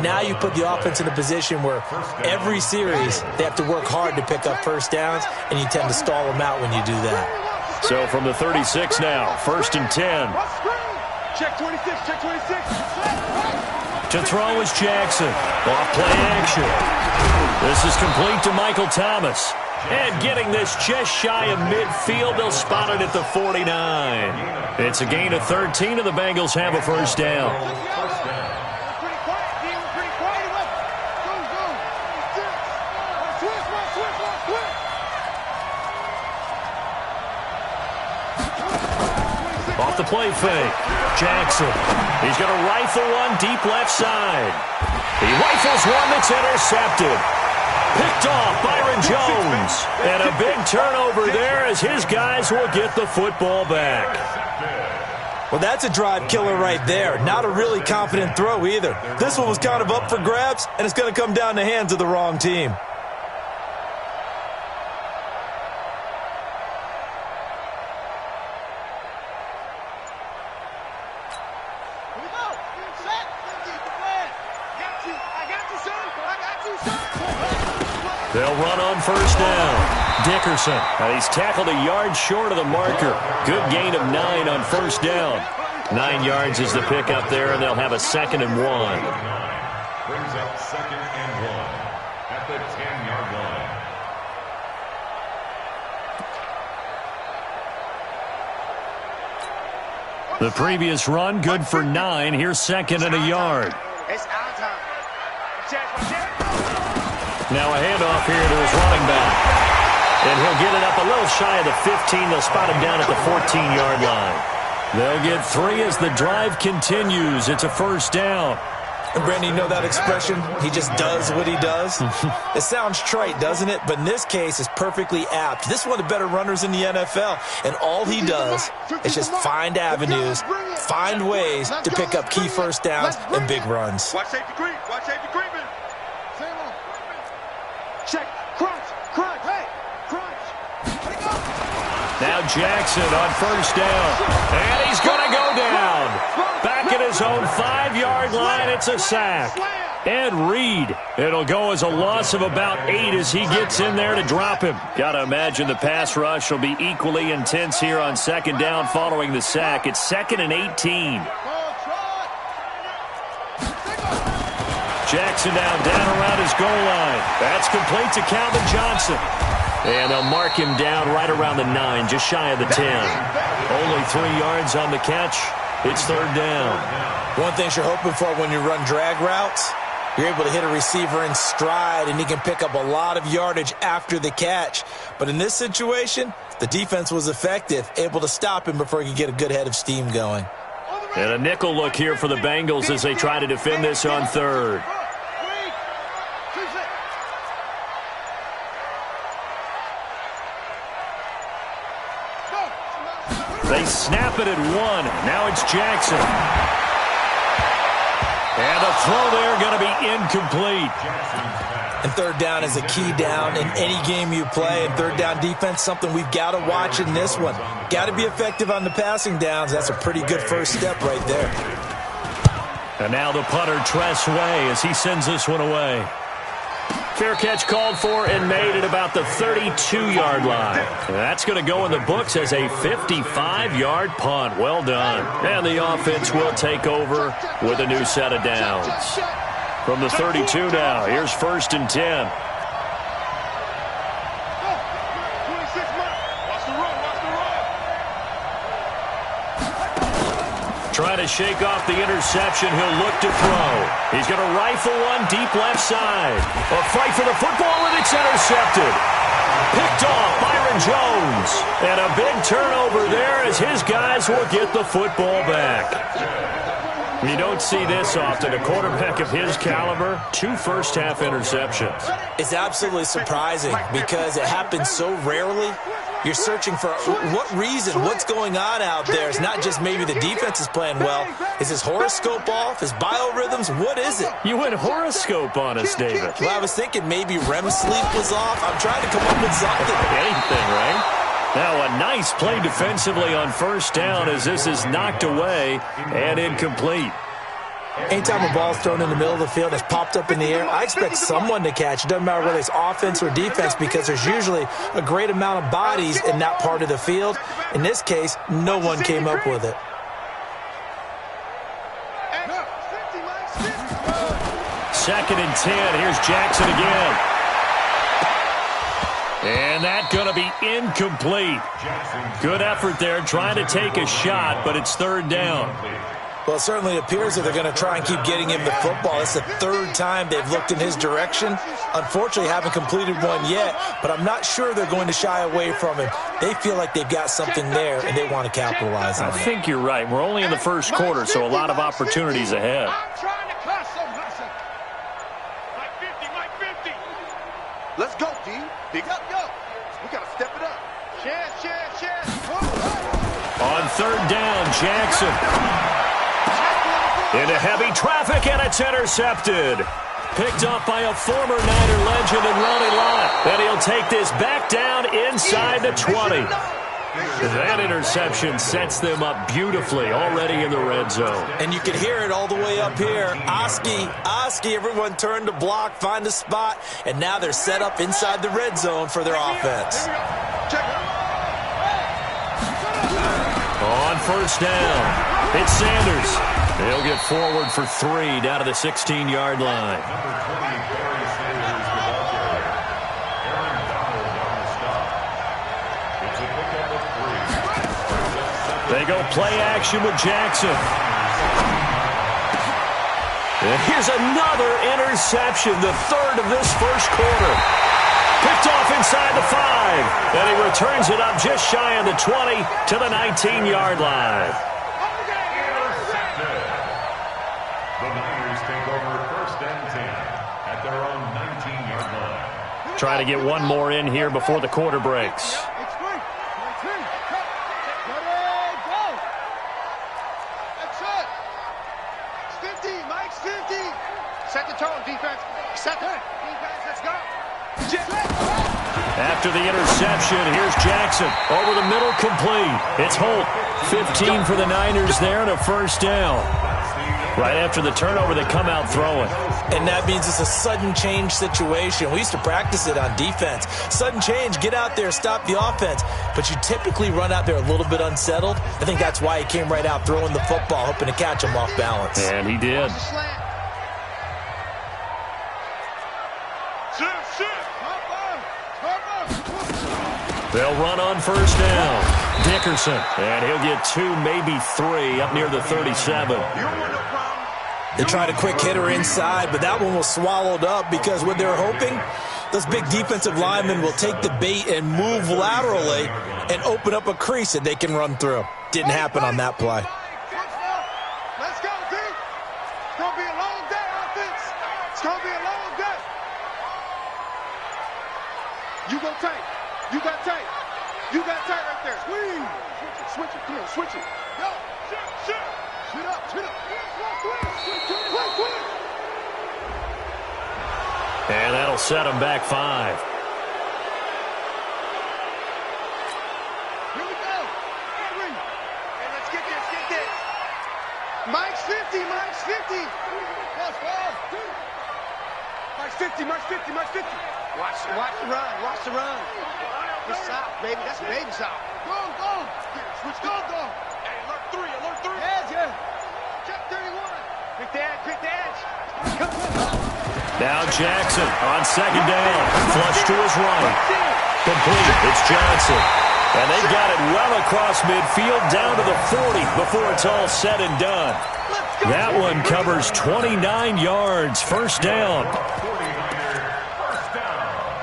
now you put the offense in a position where every series they have to work hard to pick up first downs, and you tend to stall them out when you do that. So from the 36 now, 1st and 10. Check 26, check 26. To throw is Jackson. Off play action. This is complete to Michael Thomas. And getting this just shy of midfield, they'll spot it at the 49. It's a gain of 13, and the Bengals have a first down. Pretty quiet, team. Pretty quiet. Go, go. Switch. Off the play fake. Jackson. He's going to rifle one deep left side. He rifles one that's intercepted. Picked off Byron Jones. And a big turnover there as his guys will get the football back. Well, that's a drive killer right there. Not a really confident throw either. This one was kind of up for grabs, and it's going to come down the hands of the wrong team. They'll run on first down. Dickerson, and he's tackled a yard short of the marker. Good gain of 9 on first down. 9 yards is the pickup there, and they'll have a 2nd and 1. Brings up 2nd and 1 at the 10-yard line. The previous run, good for 9. Here's 2nd and a yard. It's our time. Now a handoff here to his running back. And he'll get it up a little shy of the 15. They'll spot him down at the 14-yard line. They'll get 3 as the drive continues. It's a first down. And Brandon, you know that expression? He just does what he does? It sounds trite, doesn't it? But in this case, it's perfectly apt. This is one of the better runners in the NFL. And all he does is just find avenues, find ways to pick up key first downs and big runs. Watch safety creep. Watch safety creeping. Check. Crunch. Crunch. Hey. Crunch. Now Jackson on first down. And he's going to go down. Back at his own 5-yard line, it's a sack. Ed Reed. It'll go as a loss of about 8 as he gets in there to drop him. Got to imagine the pass rush will be equally intense here on 2nd down following the sack. It's 2nd and 18. Jackson down around his goal line. That's complete to Calvin Johnson. And they'll mark him down right around the 9, just shy of the 10. Only 3 yards on the catch. It's 3rd down. One thing you're hoping for when you run drag routes, you're able to hit a receiver in stride, and he can pick up a lot of yardage after the catch. But in this situation, the defense was effective, able to stop him before he could get a good head of steam going. And a nickel look here for the Bengals as they try to defend this on 3rd. They snap it at 1. Now it's Jackson. And a throw there going to be incomplete. And 3rd down is a key down in any game you play. And 3rd down defense, something we've got to watch in this one. Got to be effective on the passing downs. That's a pretty good first step right there. And now the punter, Tress Way, as he sends this one away. Fair catch called for and made at about the 32-yard line. That's going to go in the books as a 55-yard punt. Well done. And the offense will take over with a new set of downs. From the 32 now, here's 1st and 10. Trying to shake off the interception. He'll look to throw. He's going to rifle one deep left side. A fight for the football, and it's intercepted. Picked off Byron Jones. And a big turnover there as his guys will get the football back. You don't see this often. A quarterback of his caliber, 2 first-half interceptions. It's absolutely surprising because it happens so rarely. You're searching for what reason, what's going on out there. It's not just maybe the defense is playing well. Is his horoscope off? His biorhythms? What is it? You went horoscope on us, David. Well, I was thinking maybe REM sleep was off. I'm trying to come up with something. Anything, right? Now a nice play defensively on 1st down as this is knocked away and incomplete. Anytime a ball's thrown in the middle of the field that's popped up in the air, I expect someone to catch. It doesn't matter whether it's offense or defense because there's usually a great amount of bodies in that part of the field. In this case, no one came up with it. 2nd and 10. Here's Jackson again. And that's going to be incomplete. Good effort there trying to take a shot, but it's 3rd down. Well, it certainly appears that they're going to try and keep getting him the football. It's the 3rd time they've looked in his direction. Unfortunately, haven't completed one yet, but I'm not sure they're going to shy away from him. They feel like they've got something there, and they want to capitalize on it. I think you're right. We're only in the 1st quarter, so a lot of opportunities ahead. Let's go, D. Big up, go. We got to step it up. Chance. On 3rd down, Jackson. Into heavy traffic, and it's intercepted. Picked up by a former Niner legend in Ronnie Lott. And he'll take this back down inside the 20. That interception sets them up beautifully already in the red zone. And you can hear it all the way up here. Oski, everyone turned to block, find a spot, and now they're set up inside the red zone for their offense. On 1st down, it's Sanders. He'll get forward for 3 down to the 16-yard line. Number 20, Barry Sanders, the ball carrier. Aaron Donald on the stop. It's a pickup of 3. They go play action with Jackson. And here's another interception, the 3rd of this 1st quarter. Picked off inside the 5. And he returns it up just shy of the 20 to the 19-yard line. The Niners take over 1st and 10 at their own 19-yard line. Try to get one more in here before the quarter breaks. Set the tone, defense. Set the defense. Let's go. After the interception, here's Jackson. Over the middle, complete. It's Holt. 15 for the Niners there and a 1st down. Right after the turnover, they come out throwing. And that means it's a sudden change situation. We used to practice it on defense. Sudden change, get out there, stop the offense. But you typically run out there a little bit unsettled. I think that's why he came right out throwing the football, hoping to catch him off balance. And he did. They'll run on 1st down. Dickerson, and he'll get 2, maybe 3 up near the 37. They tried a quick hitter inside, but that one was swallowed up because what they're hoping, those big defensive linemen will take the bait and move laterally and open up a crease that they can run through. Didn't happen on that play. Let's go, D. It's going to be a long day, offense. It's going to be a long day. You go tight. You got tight. You got tight right there. Squeeze. Switch it. Come on, switch it. Go. Shoot. Shoot up. Quick. And that'll set them back 5. Here we go. Hey, let's get this. Mike's 50. Plus 4. Mike's 50. Watch the run. It's south, baby. That's baby south. Go. Switch, go. Hey, alert 3. Yeah. Check 31. Now Jackson on second down. Flush to his right. Complete. It's Johnson. And they got it well across midfield down to the 40 before it's all said and done. That one covers 29 yards. First down.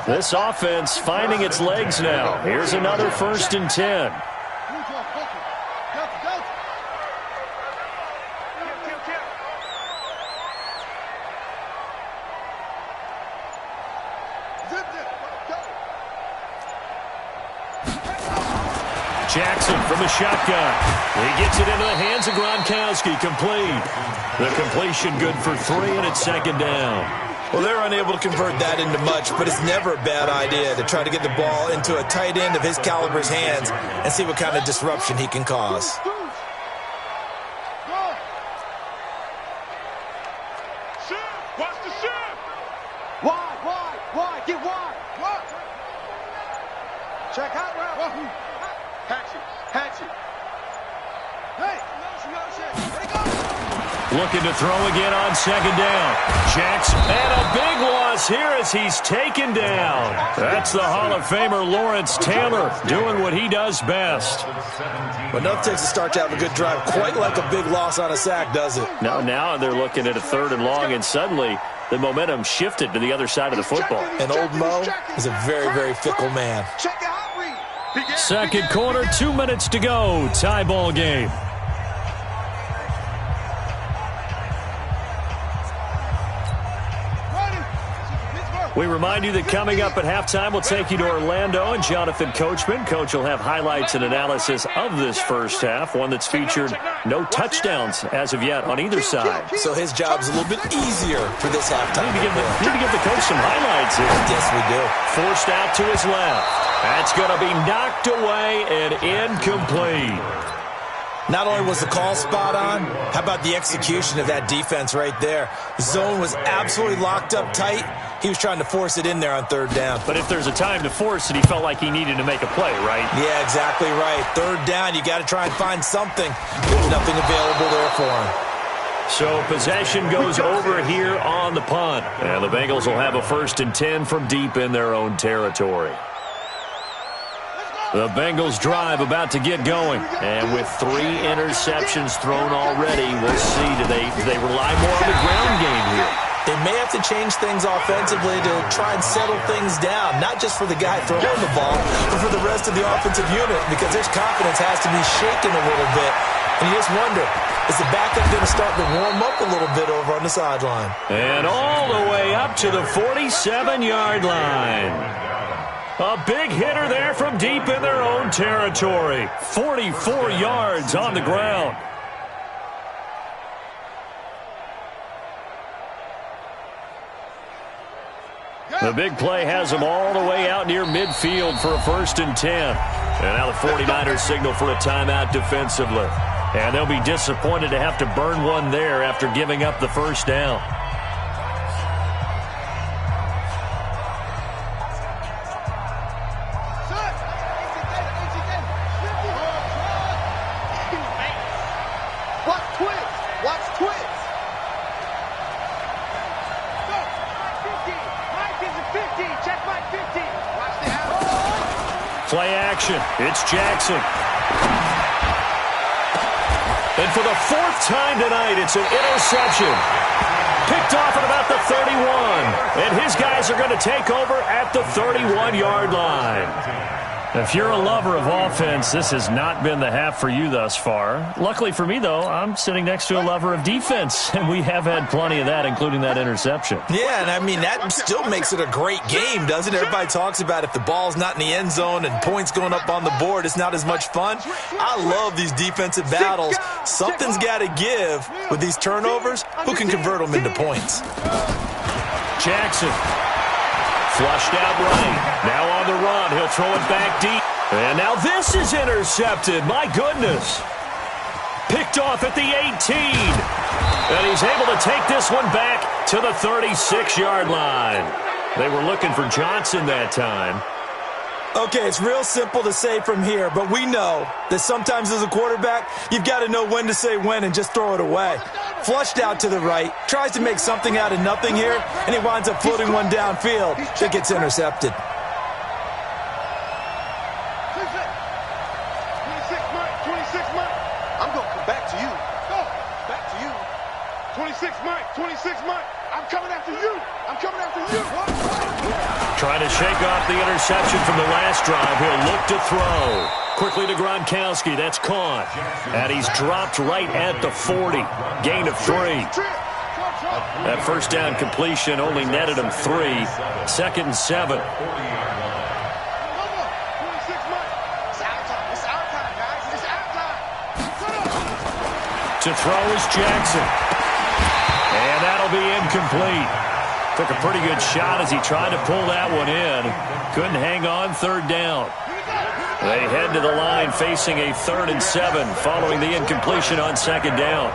This offense finding its legs now. Here's another 1st and 10. Jackson from the shotgun. He gets it into the hands of Gronkowski. Complete. The completion good for 3, and it's 2nd down. Well, they're unable to convert that into much, but it's never a bad idea to try to get the ball into a tight end of his caliber's hands and see what kind of disruption he can cause. Watch the shift. Wide. Get wide. Check out route. Hatch it. Hey, no, looking to throw again on 2nd down. Jackson, and a big loss here as he's taken down. That's the Hall of Famer Lawrence Taylor doing what he does best. But nothing takes a start to have a good drive quite like a big loss on a sack, does it? Now they're looking at a 3rd and long, and suddenly the momentum shifted to the other side of the football. And old Mo is a very, very fickle man. Second quarter, 2 minutes to go. Tie ball game. We remind you that coming up at halftime, we'll take you to Orlando and Jonathan Coachman. Coach will have highlights and analysis of this first half, one that's featured no touchdowns as of yet on either side. So his job's a little bit easier for this halftime. Need to give the coach some highlights here. Yes, we do. Forced out to his left. That's going to be knocked away and incomplete. Not only was the call spot on, how about the execution of that defense right there? The zone was absolutely locked up tight. He was trying to force it in there on 3rd down. But if there's a time to force it, he felt like he needed to make a play, right? Yeah, exactly right. 3rd down, you got to try and find something. There's nothing available there for him. So possession goes over here on the punt. And the Bengals will have a 1st and 10 from deep in their own territory. The Bengals drive about to get going. And with 3 interceptions thrown already, we'll see. Do they rely more on the ground game here? They may have to change things offensively to try and settle things down, not just for the guy throwing the ball, but for the rest of the offensive unit, because their confidence has to be shaken a little bit. And you just wonder, is the backup going to start to warm up a little bit over on the sideline? And all the way up to the 47-yard line. A big hitter there from deep in their own territory. 44 yards on the ground. The big play has them all the way out near midfield for a 1st and 10. And now the 49ers signal for a timeout defensively. And they'll be disappointed to have to burn one there after giving up the 1st down. Play action. It's Jackson. And for the 4th time tonight, it's an interception. Picked off at about the 31. And his guys are going to take over at the 31-yard line. If you're a lover of offense, this has not been the half for you thus far. Luckily for me, though, I'm sitting next to a lover of defense, and we have had plenty of that, including that interception. Yeah, and I mean, that still makes it a great game, doesn't it? Everybody talks about if the ball's not in the end zone and points going up on the board, it's not as much fun. I love these defensive battles. Something's got to give with these turnovers. Who can convert them into points? Jackson. Flushed out right. Now on the run. He'll throw it back deep. And now this is intercepted. My goodness. Picked off at the 18. And he's able to take this one back to the 36-yard line. They were looking for Johnson that time. Okay, it's real simple to say from here, but we know that sometimes as a quarterback, you've got to know when to say when and just throw it away. Flushed out to the right, tries to make something out of nothing here, and he winds up floating one downfield that gets intercepted. 26, Mike. 26, Mike. I'm going to come back to you. Go. Back to you. 26, Mike. 26, Mike. I'm coming after you. I'm coming after you. Trying to shake off the interception from the last drive. He'll look to throw. Quickly to Gronkowski. That's caught. And he's dropped right at the 40. Gain of 3. That first down completion only netted him 3. 2nd and 7. To throw is Jackson. And that'll be incomplete. Took a pretty good shot as he tried to pull that one in. Couldn't hang on 3rd down. They head to the line facing a 3rd and 7 following the incompletion on 2nd down.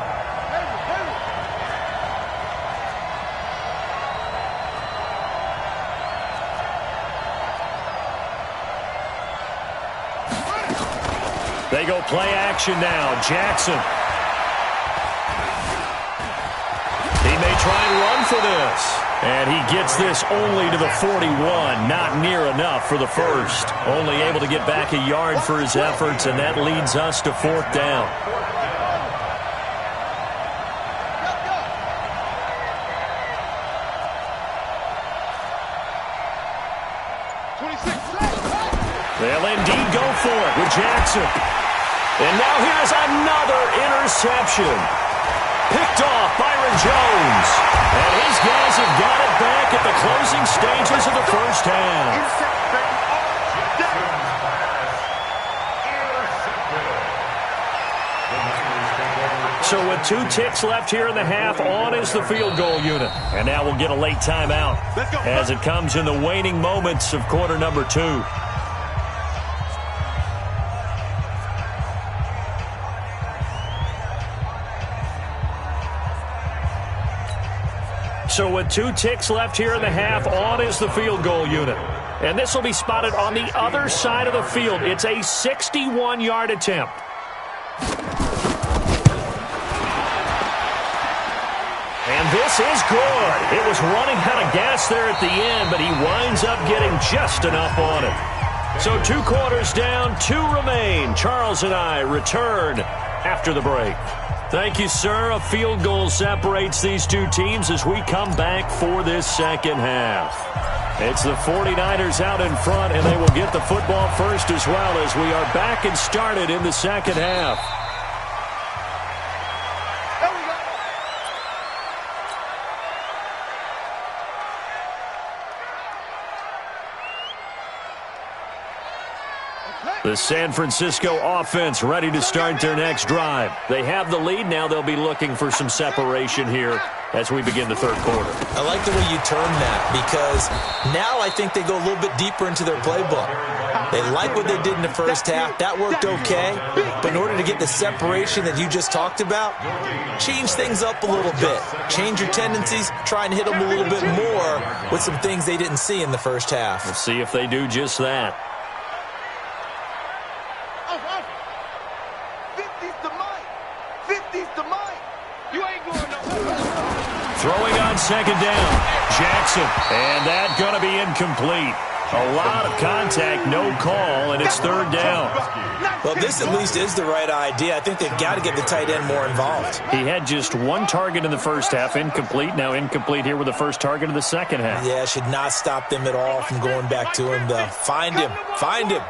They go play action now. Jackson. He may try and run for this. And he gets this only to the 41. Not near enough for the first. Only able to get back a yard for his efforts, and that leads us to 4th down. They'll indeed go for it with Jackson. And now here's another interception. Picked off Byron Jones. And his guys have got it back at the closing stages of the first half. So with 2 ticks left here in the half, on is the field goal unit. And now we'll get a late timeout as it comes in the waning moments of quarter number 2. So with 2 ticks left here in the half, on is the field goal unit. And this will be spotted on the other side of the field. It's a 61-yard attempt. And this is good. It was running out of gas there at the end, but he winds up getting just enough on it. So 2 quarters down, 2 remain. Charles and I return after the break. Thank you, sir. A field goal separates these 2 teams as we come back for this second half. It's the 49ers out in front, and they will get the football first as well as we are back and started in the second half. The San Francisco offense ready to start their next drive. They have the lead. Now they'll be looking for some separation here as we begin the 3rd quarter. I like the way you term that because now I think they go a little bit deeper into their playbook. They like what they did in the first half. That worked okay. But in order to get the separation that you just talked about, change things up a little bit. Change your tendencies. Try and hit them a little bit more with some things they didn't see in the first half. We'll see if they do just that. 50's the mic. 50's the mic. You ain't going nowhere. Throwing on 2nd down. Jackson. And that going to be incomplete. A lot of contact, no call, and it's 3rd down. Well, this at least is the right idea. I think they've got to get the tight end more involved. He had just 1 target in the first half, incomplete. Now incomplete here with the first target of the second half. Yeah, should not stop them at all from going back to him, though. Find him. Find him.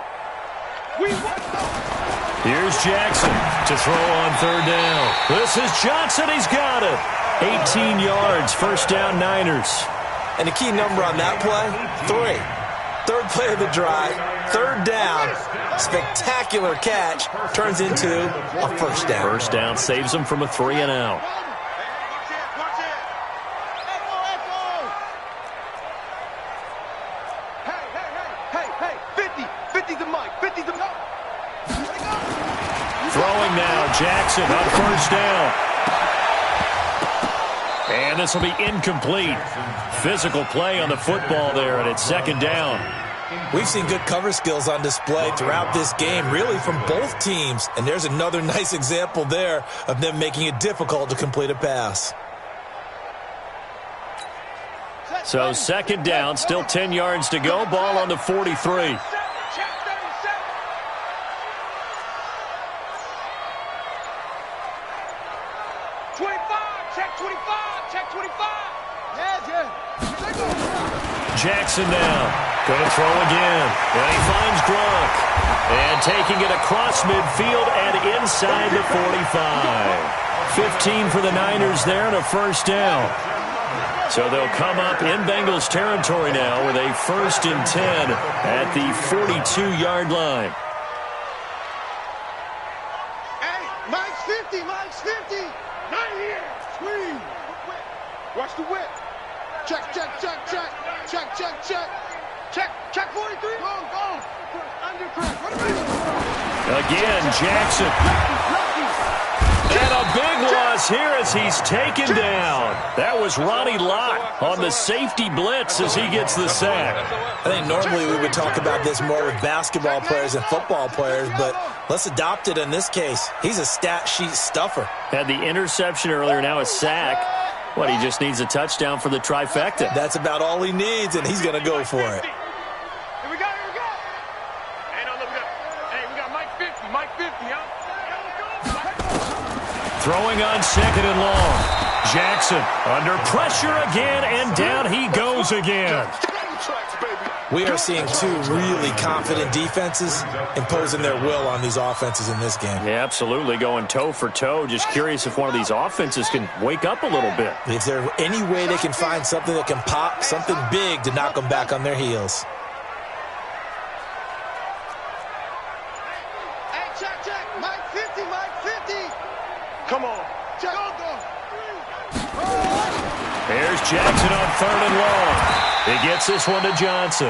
Here's Jackson to throw on 3rd down. This is Johnson. He's got it. 18 yards, first down Niners. And the key number on that play, 3. 3rd play of the drive, 3rd down, spectacular catch, turns into a first down. First down saves them from a 3 and out. Hey, 50's the mic, 50's the mic. Throwing now, Jackson on first down. And this will be incomplete. Physical play on the football there, and it's 2nd down. We've seen good cover skills on display throughout this game, really from both teams. And there's another nice example there of them making it difficult to complete a pass. So second down, still 10 yards to go. Ball on the 43. Jackson now. Going to throw again. And he finds Gronk. And taking it across midfield and inside the 45. 15 for the Niners there and a first down. So they'll come up in Bengals territory now with a 1st and 10 at the 42-yard line. Hey, Mike's 50, Mike's 50. Not here. Squeeze. Watch the whip. Check, check, check, check. Check, check, check. Check 43. Go. Under crack. Again, Jackson. And a big loss here as he's taken down. That was Ronnie Lott on the safety blitz as he gets the sack. I think normally we would talk about this more with basketball players and football players, but let's adopt it in this case. He's a stat sheet stuffer. Had the interception earlier, now a sack. What, he just needs a touchdown for the trifecta. That's about all he needs, and he's going to go for it. Here we go. Hey, no, look up. Hey, we got Mike 50, huh? Throwing on second and long. Jackson under pressure again, and down he goes again. We are seeing two really confident defenses imposing their will on these offenses in this game. Yeah, absolutely, going toe for toe. Just curious if one of these offenses can wake up a little bit. Is there any way they can find something that can pop, something big to knock them back on their heels? Hey, check. Mike 50. Come on. Check. Go. Here's Jackson on 3rd and long. He gets this one to Johnson.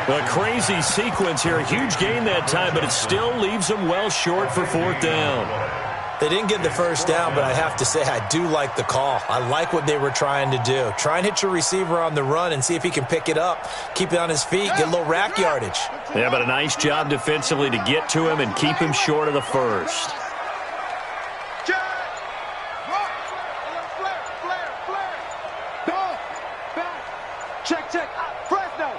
A crazy sequence here. A huge gain that time, but it still leaves them well short for 4th down. They didn't get the first down, but I have to say I do like the call. I like what they were trying to do. Try and hit your receiver on the run and see if he can pick it up, keep it on his feet, get a little rack yardage. Yeah, but a nice job defensively to get to him and keep him short of the first. Check. Fresno.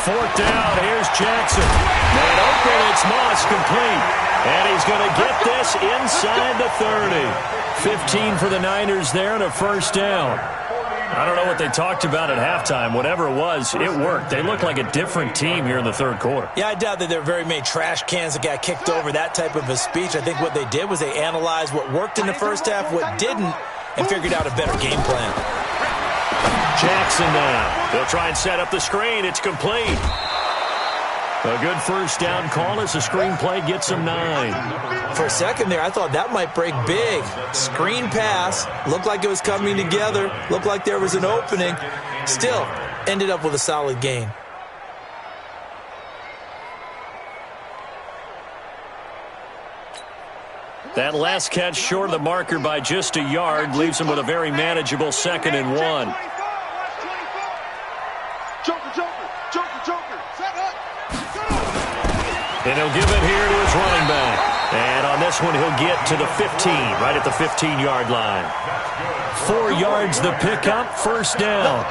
4th down. Here's Jackson. Man open. It's Moss complete. And he's going to get this inside the 30. 15 for the Niners there and a first down. I don't know what they talked about at halftime. Whatever it was, it worked. They look like a different team here in the 3rd quarter. Yeah, I doubt that there are very many trash cans that got kicked over, that type of a speech. I think what they did was they analyzed what worked in the first half, what didn't, and figured out a better game plan. Jackson now. They'll try and set up the screen. It's complete. A good first down call as the screen play gets them 9. For a second there, I thought that might break big. Screen pass. Looked like it was coming together. Looked like there was an opening. Still, ended up with a solid gain. That last catch short of the marker by just a yard leaves him with a very manageable 2nd and 1. And he'll give it here to his running back. And on this one, he'll get to the 15, right at the 15-yard line. 4 yards the pickup, first down.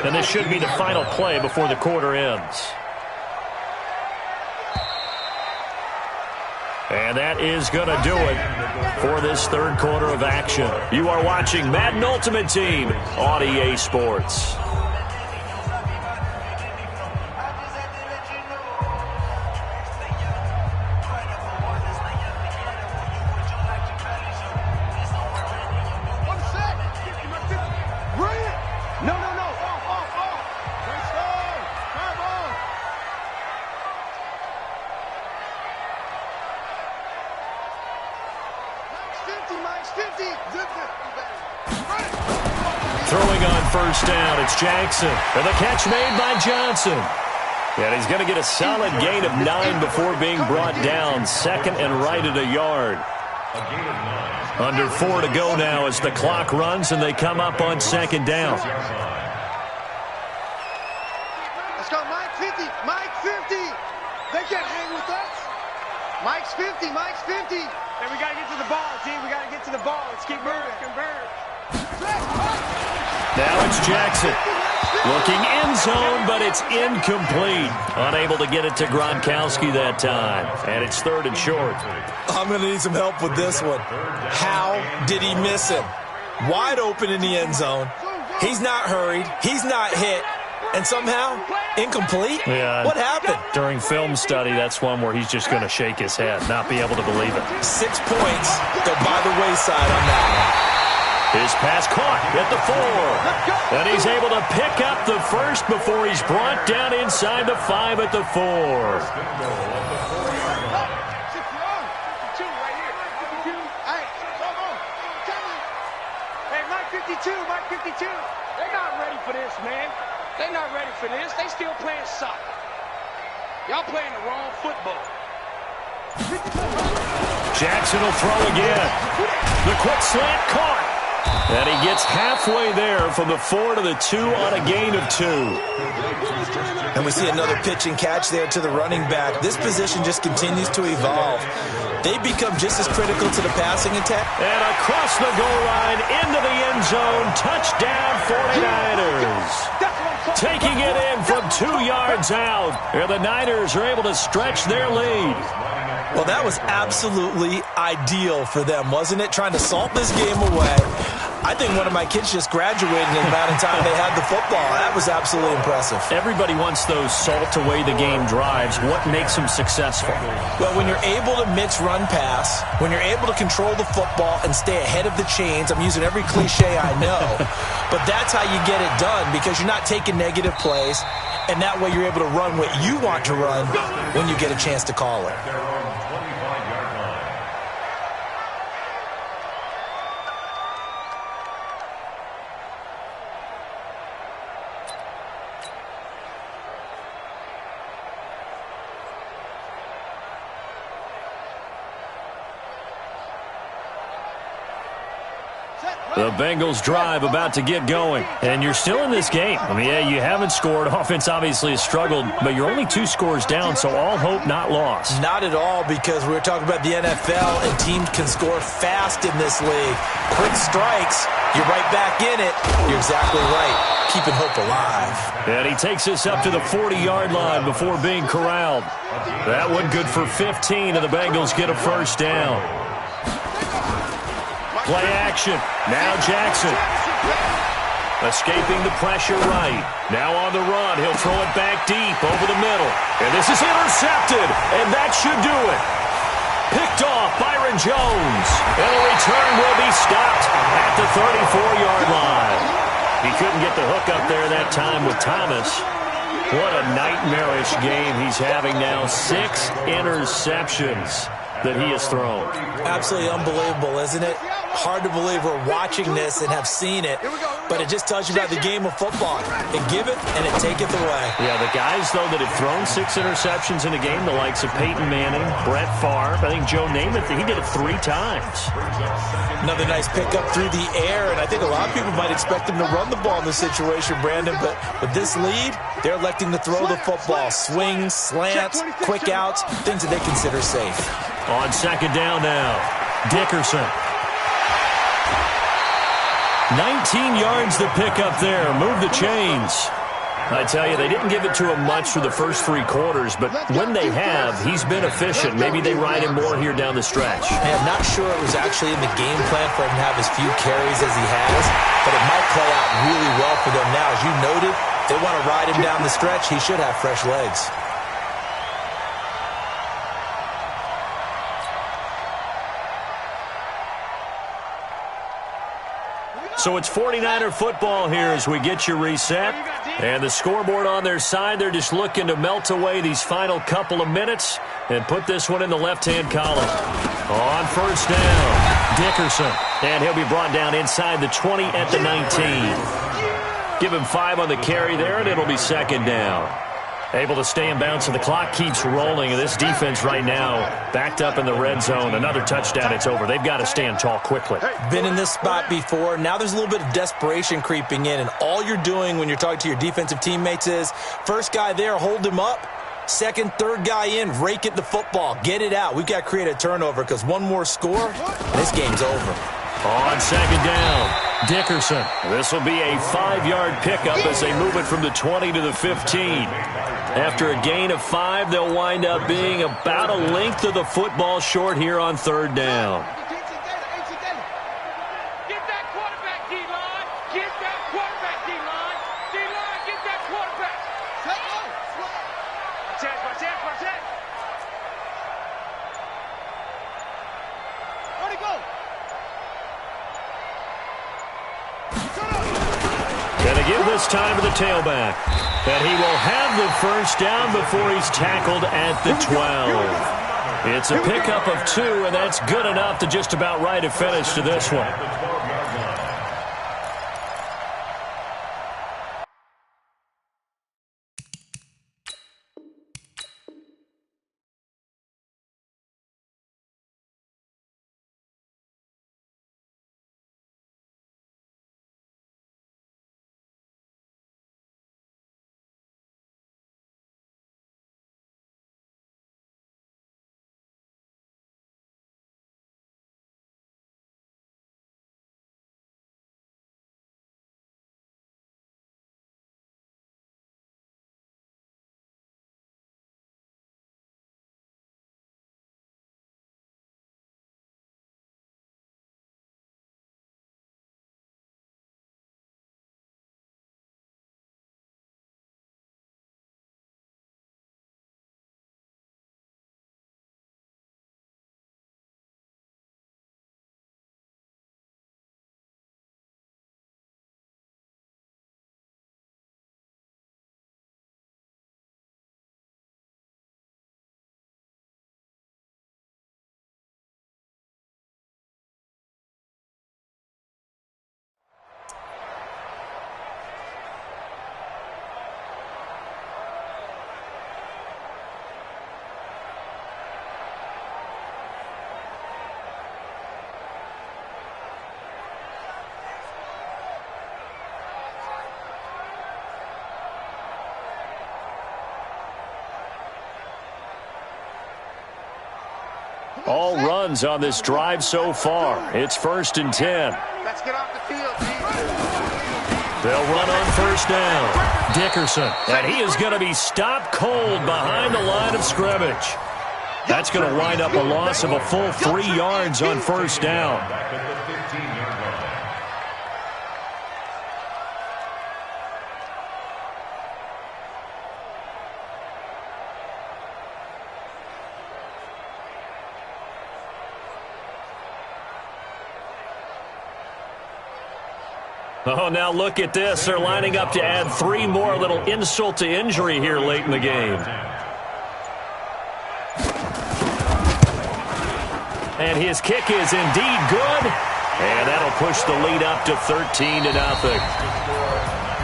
And this should be the final play before the quarter ends. And that is going to do it for this 3rd quarter of action. You are watching Madden Ultimate Team on EA Sports. Throwing on first down, it's Jackson. And the catch made by Johnson. And he's going to get a solid gain of 9 before being brought down. 2nd and right at a yard. Under 4 to go now as the clock runs and they come up on 2nd down. They can't hang with us. Mike's 50. Mike's 50. Hey, we got to get to the ball, team. We got to get to the ball. Let's keep moving. Convert. Now it's Jackson. Looking end zone, but it's incomplete. Unable to get it to Gronkowski that time. And it's 3rd and short. I'm going to need some help with this one. How did he miss him? Wide open in the end zone. He's not hurried. He's not hit. And somehow, incomplete? Yeah. What happened? During film study, that's one where he's just going to shake his head, not be able to believe it. 6 points go by the wayside on that one. His pass caught at the 4. And he's able to pick up the first before he's brought down inside the 5 at the 4. Hey, Mike 52, Mike 52. They're not ready for this, man. They're not ready for this. They still playing soccer. Y'all playing the wrong football. Jackson will throw again. The quick slant caught. And he gets halfway there from the 4 to the 2 on a gain of 2. And we see another pitch and catch there to the running back. This position just continues to evolve. They become just as critical to the passing attack. And across the goal line, into the end zone, touchdown 49ers. Taking it in from 2 yards out. And the Niners are able to stretch their lead. Well, that was absolutely ideal for them, wasn't it? Trying to salt this game away. I think one of my kids just graduated in the amount of time they had the football. That was absolutely impressive. Everybody wants those salt-away-the-game drives. What makes them successful? Well, when you're able to mix run-pass, when you're able to control the football and stay ahead of the chains, I'm using every cliche I know, but that's how you get it done because you're not taking negative plays, and that way you're able to run what you want to run when you get a chance to call it. The Bengals drive about to get going. And you're still in this game. I mean, yeah, you haven't scored. Offense obviously has struggled, but you're only 2 scores down, so all hope not lost. Not at all, because we were talking about the NFL, and teams can score fast in this league. Quick strikes, you're right back in it. You're exactly right. Keeping hope alive. And he takes us up to the 40-yard line before being corralled. That one good for 15, and the Bengals get a first down. Play action. Now Jackson. Escaping the pressure right. Now on the run. He'll throw it back deep over the middle. And this is intercepted. And that should do it. Picked off Byron Jones. And the return will be stopped at the 34-yard line. He couldn't get the hook up there that time with Thomas. What a nightmarish game he's having now. 6 interceptions that he has thrown. Absolutely unbelievable, isn't it? Hard to believe we're watching this and have seen it, but it just tells you about the game of football. It giveth and it taketh away. Yeah, the guys, though, that have thrown 6 interceptions in a game, the likes of Peyton Manning, Brett Favre, I think Joe Namath, he did it 3 times. Another nice pickup through the air, and I think a lot of people might expect him to run the ball in this situation, Brandon, but with this lead, they're electing to throw the football. Swings, slants, quick outs, things that they consider safe. On second down now, Dickerson. 19 yards to pick up there. Move the chains. I tell you, they didn't give it to him much for the first 3 quarters, but when they have, he's been efficient. Maybe they ride him more here down the stretch. I'm not sure it was actually in the game plan for him to have as few carries as he has, but it might play out really well for them now. As you noted, they want to ride him down the stretch. He should have fresh legs. So it's 49er football here as we get you reset. And the scoreboard on their side, they're just looking to melt away these final couple of minutes and put this one in the left-hand column. On first down, Dickerson. And he'll be brought down inside the 20 at the 19. Give him 5 on the carry there, and it'll be second down. Able to stay in bounds, and the clock keeps rolling. And this defense right now backed up in the red zone. Another touchdown, it's over. They've got to stand tall quickly. Been in this spot before. Now there's a little bit of desperation creeping in, and all you're doing when you're talking to your defensive teammates is, first guy there, hold him up. Second, third guy in, rake at the football. Get it out. We've got to create a turnover because one more score, this game's over. On second down, Dickerson. This will be a 5-yard pickup as they move it from the 20 to the 15. After a gain of 5, they'll wind up being about a length of the football short here on third down. Get that quarterback, D-line. Get that quarterback, D-line. D-line, get that quarterback. Watch it. Where'd he go? Gonna give this time to the tailback. And he will have the first down before he's tackled at the 12. It's a pickup of 2, and that's good enough to just about write a finish to this one. All runs on this drive so far. It's 1st and 10. Let's get off the field, They'll run on first down. Dickerson. And he is going to be stopped cold behind the line of scrimmage. That's going to wind up a loss of a full 3 yards on first down. Oh, now look at this. They're lining up to add 3 more, little insult to injury here late in the game. And his kick is indeed good. And that'll push the lead up to 13-0.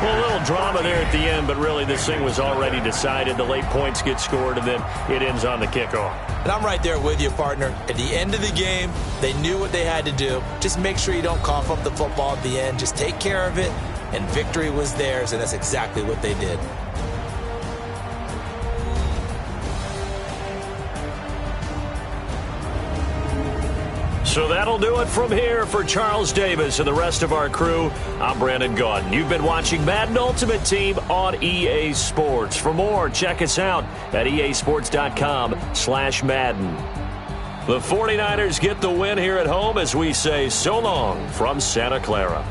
Well, a little drama there at the end, but really this thing was already decided. The late points get scored, and then it ends on the kickoff. And I'm right there with you, partner. At the end of the game, they knew what they had to do. Just make sure you don't cough up the football at the end. Just take care of it, and victory was theirs, and that's exactly what they did. So that'll do it from here for Charles Davis and the rest of our crew. I'm Brandon Gaudin. You've been watching Madden Ultimate Team on EA Sports. For more, check us out at easports.com/Madden. The 49ers get the win here at home as we say so long from Santa Clara.